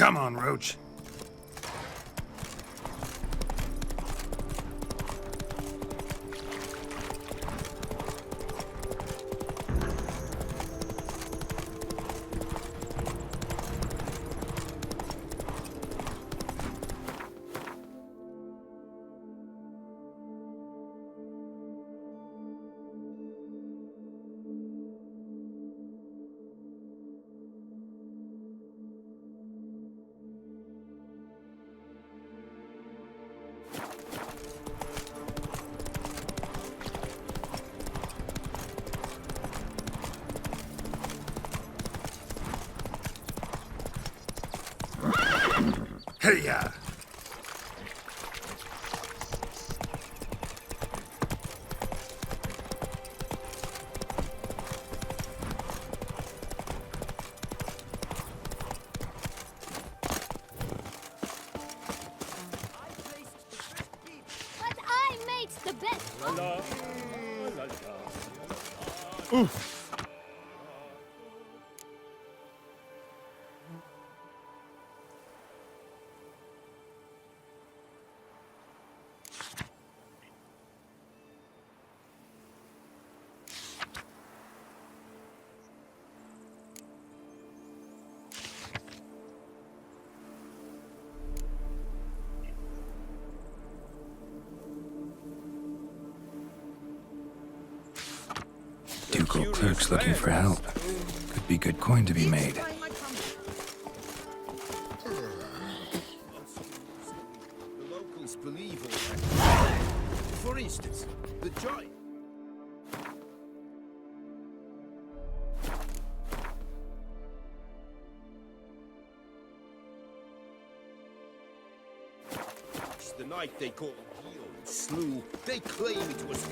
Come on, Roach. Hey-ya! But I made the best. Oof. Ducal clerks looking for help. Could be good coin to be made. The locals believe all that. For instance, the giant. The night they call Heal and Slew, they claim it was.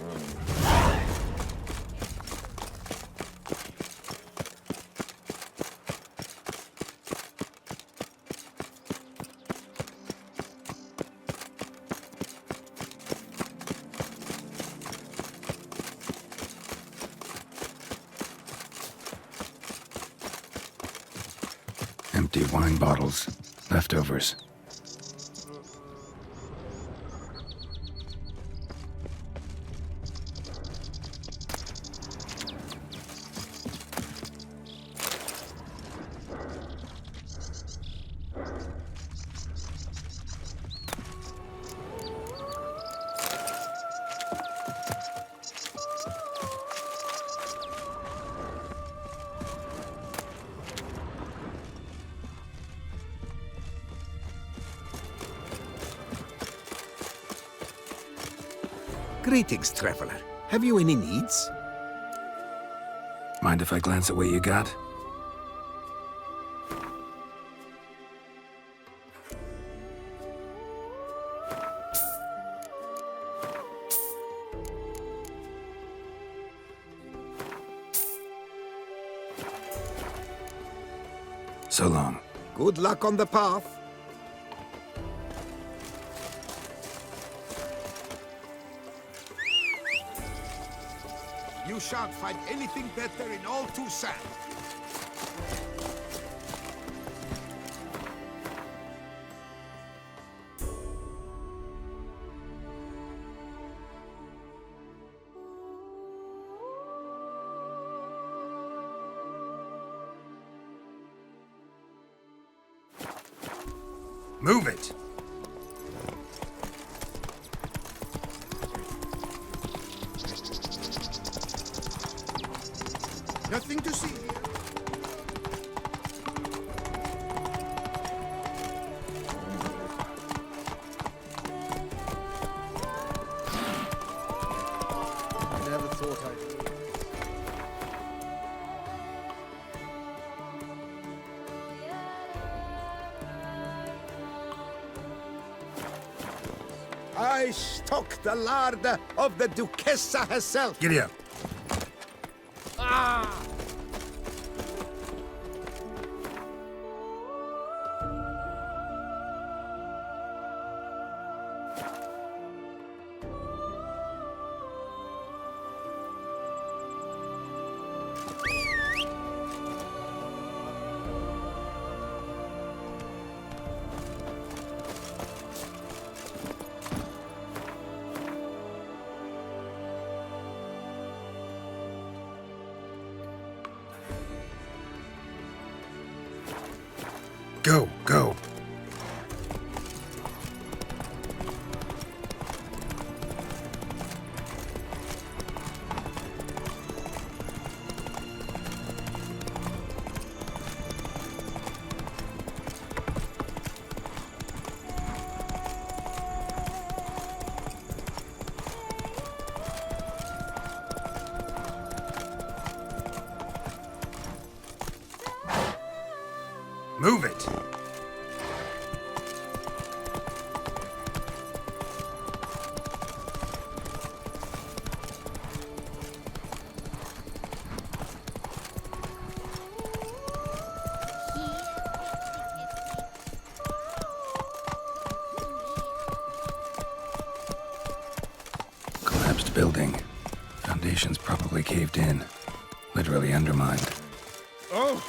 Empty wine bottles. Leftovers. Greetings, traveler. Have you any needs? Mind if I glance at what you got? So long. Good luck on the path. You shan't find anything better in all Toussaint. Move it! Nothing to see here. Never thought I'd. I stock the larder of the Duchessa herself. Giddy up. Ah! Go, go. Move it! Collapsed building. Foundations probably caved in. Literally undermined. Oh!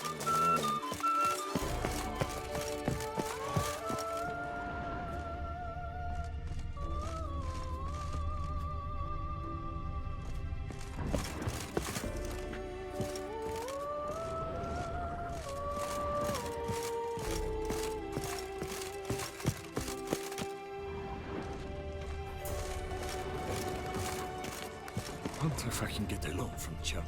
Wonder if I can get a loan from Chuck.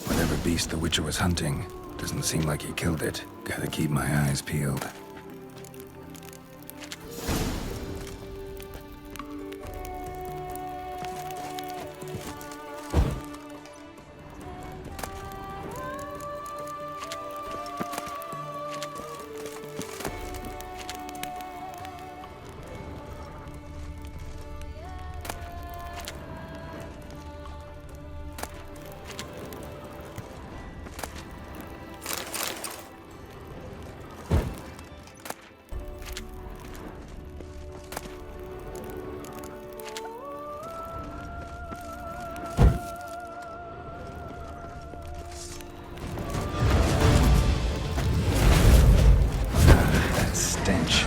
Whatever beast the Witcher was hunting, doesn't seem like he killed it. Gotta keep my eyes peeled. Stench.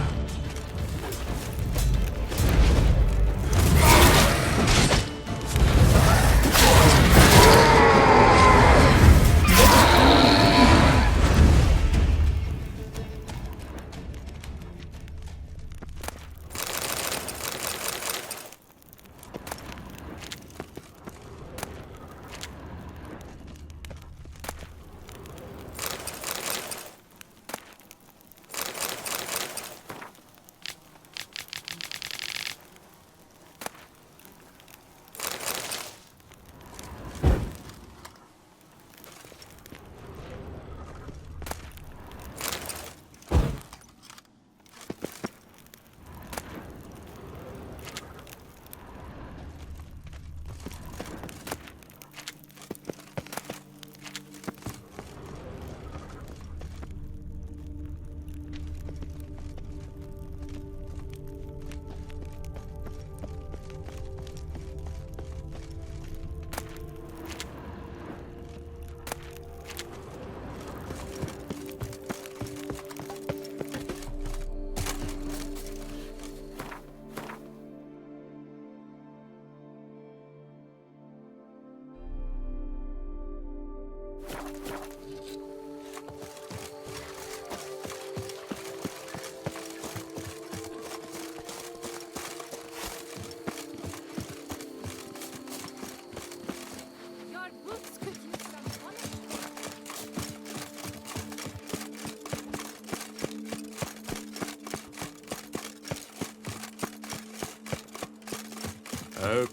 Oh.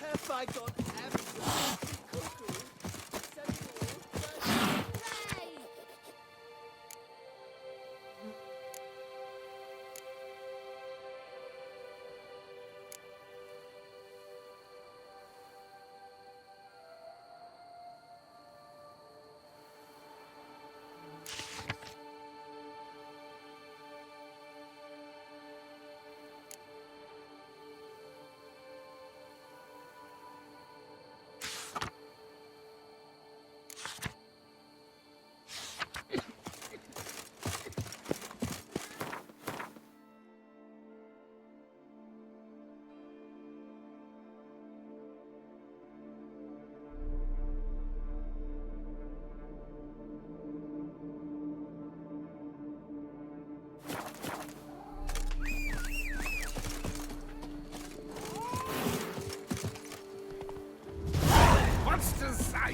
Have I got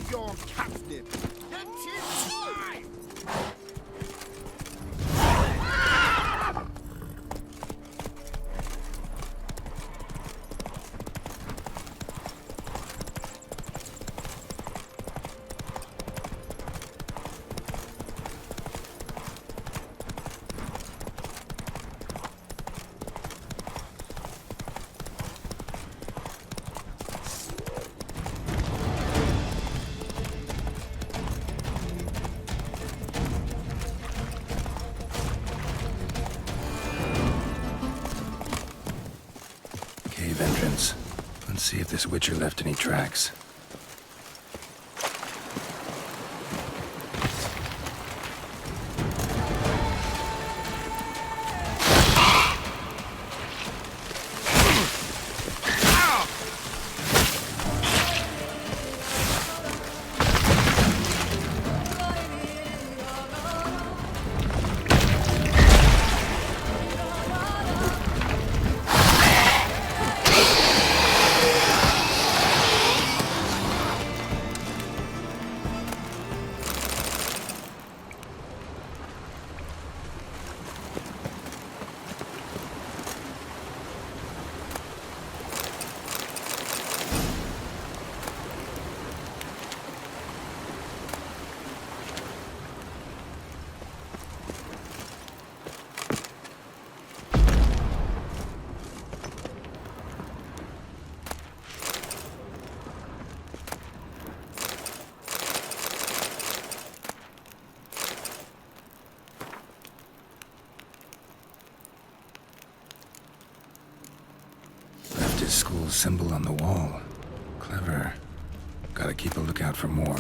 your catnip. Get inside! Cave entrance. Let's see if this Witcher left any tracks. His school symbol on the wall. Clever. Gotta keep a lookout for more.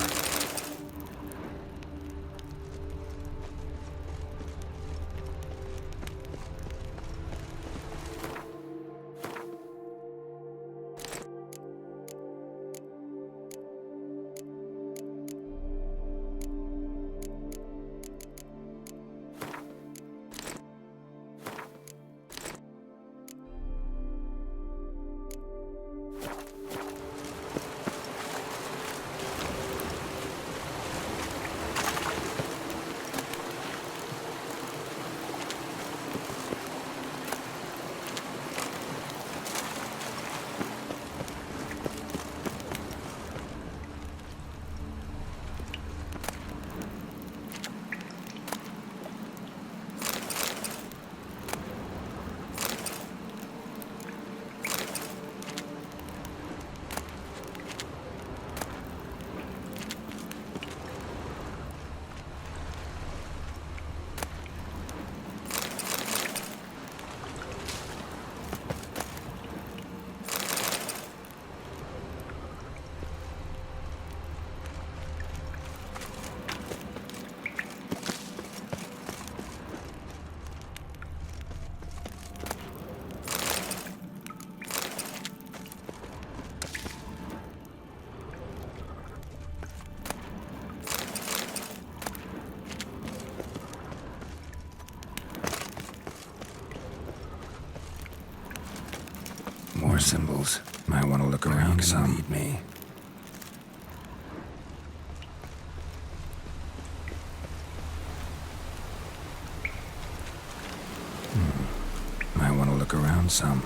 More symbols. Might want to look around some. Lead me. Might want to look around some.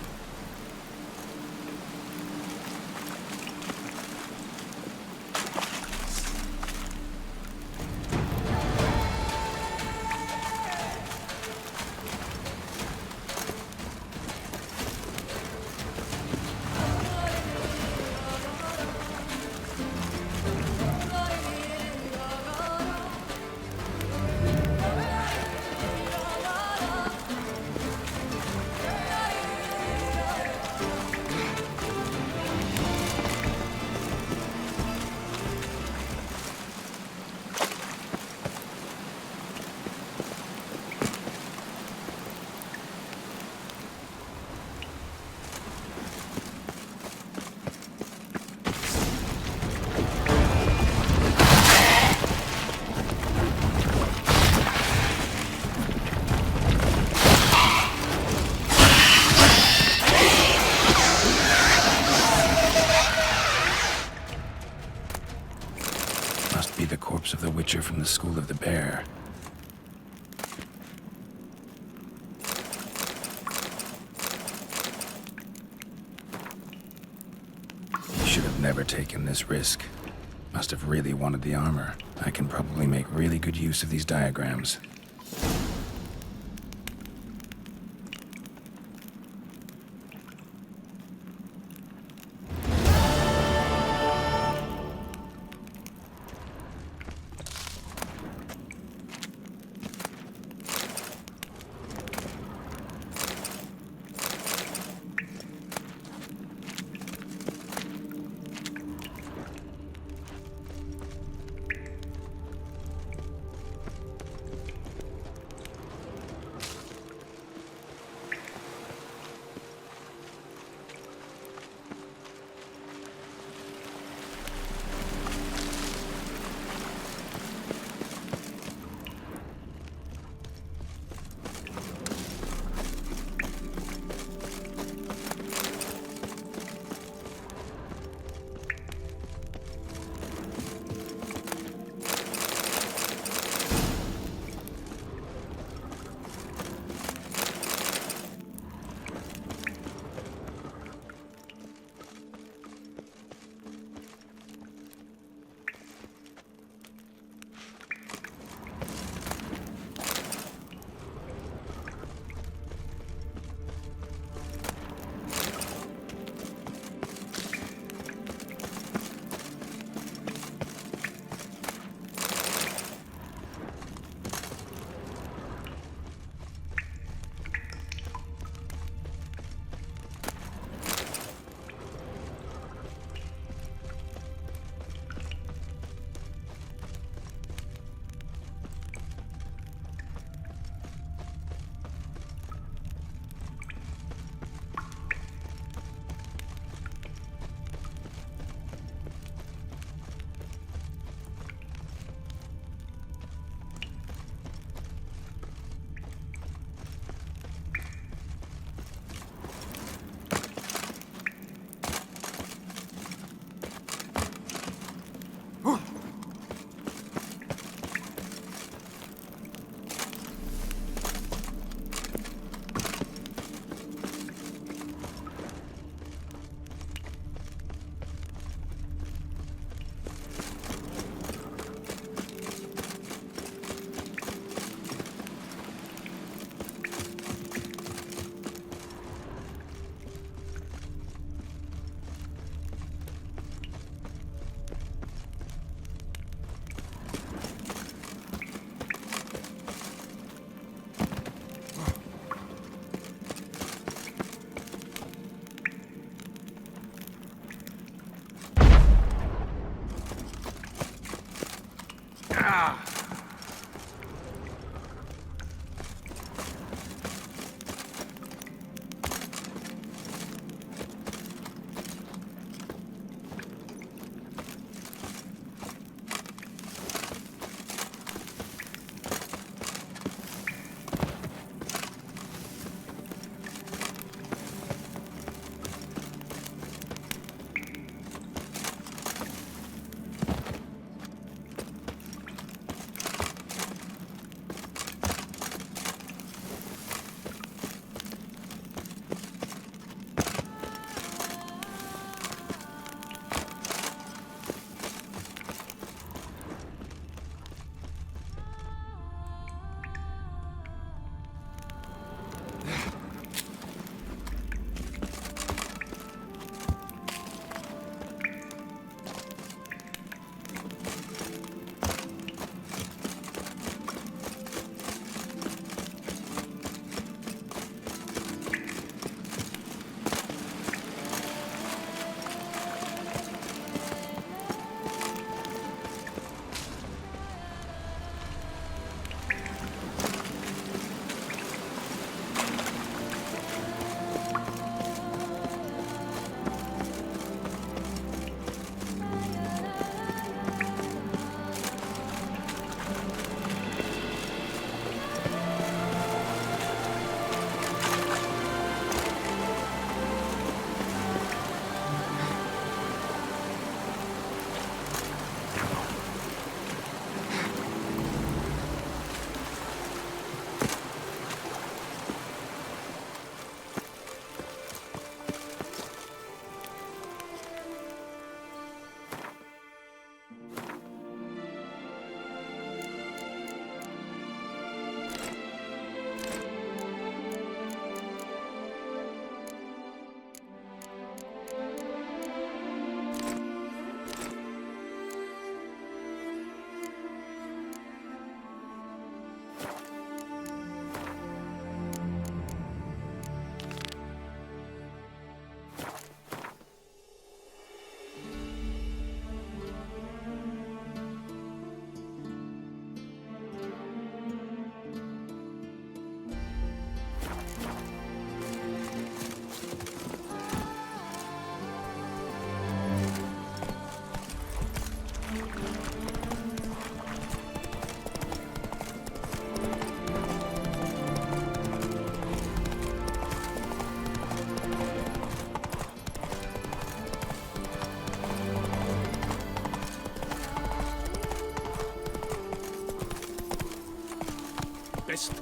never taken this risk. Must have really wanted the armor. I can probably make really good use of these diagrams.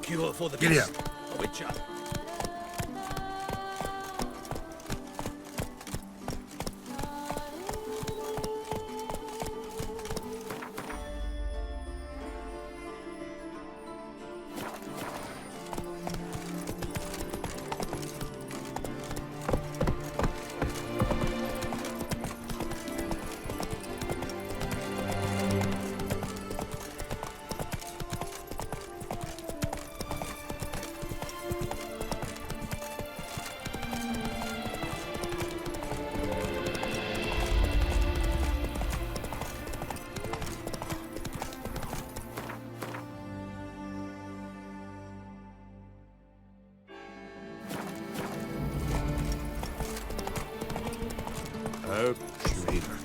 cure for the Giddy beast. A witcher.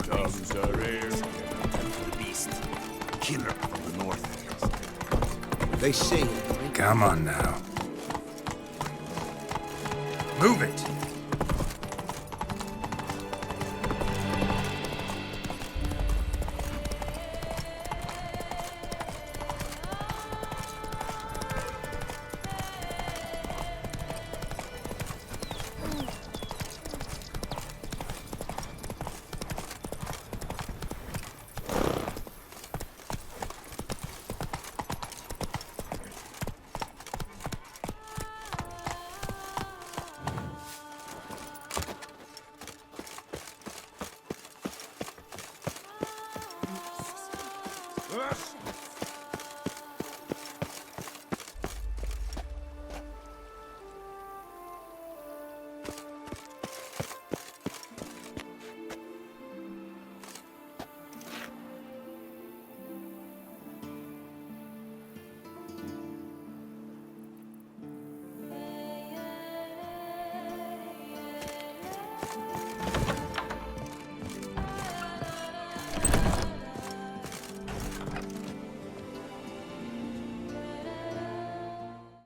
Comes a rare the beast. Killer from the north. They say Come on now. Move it!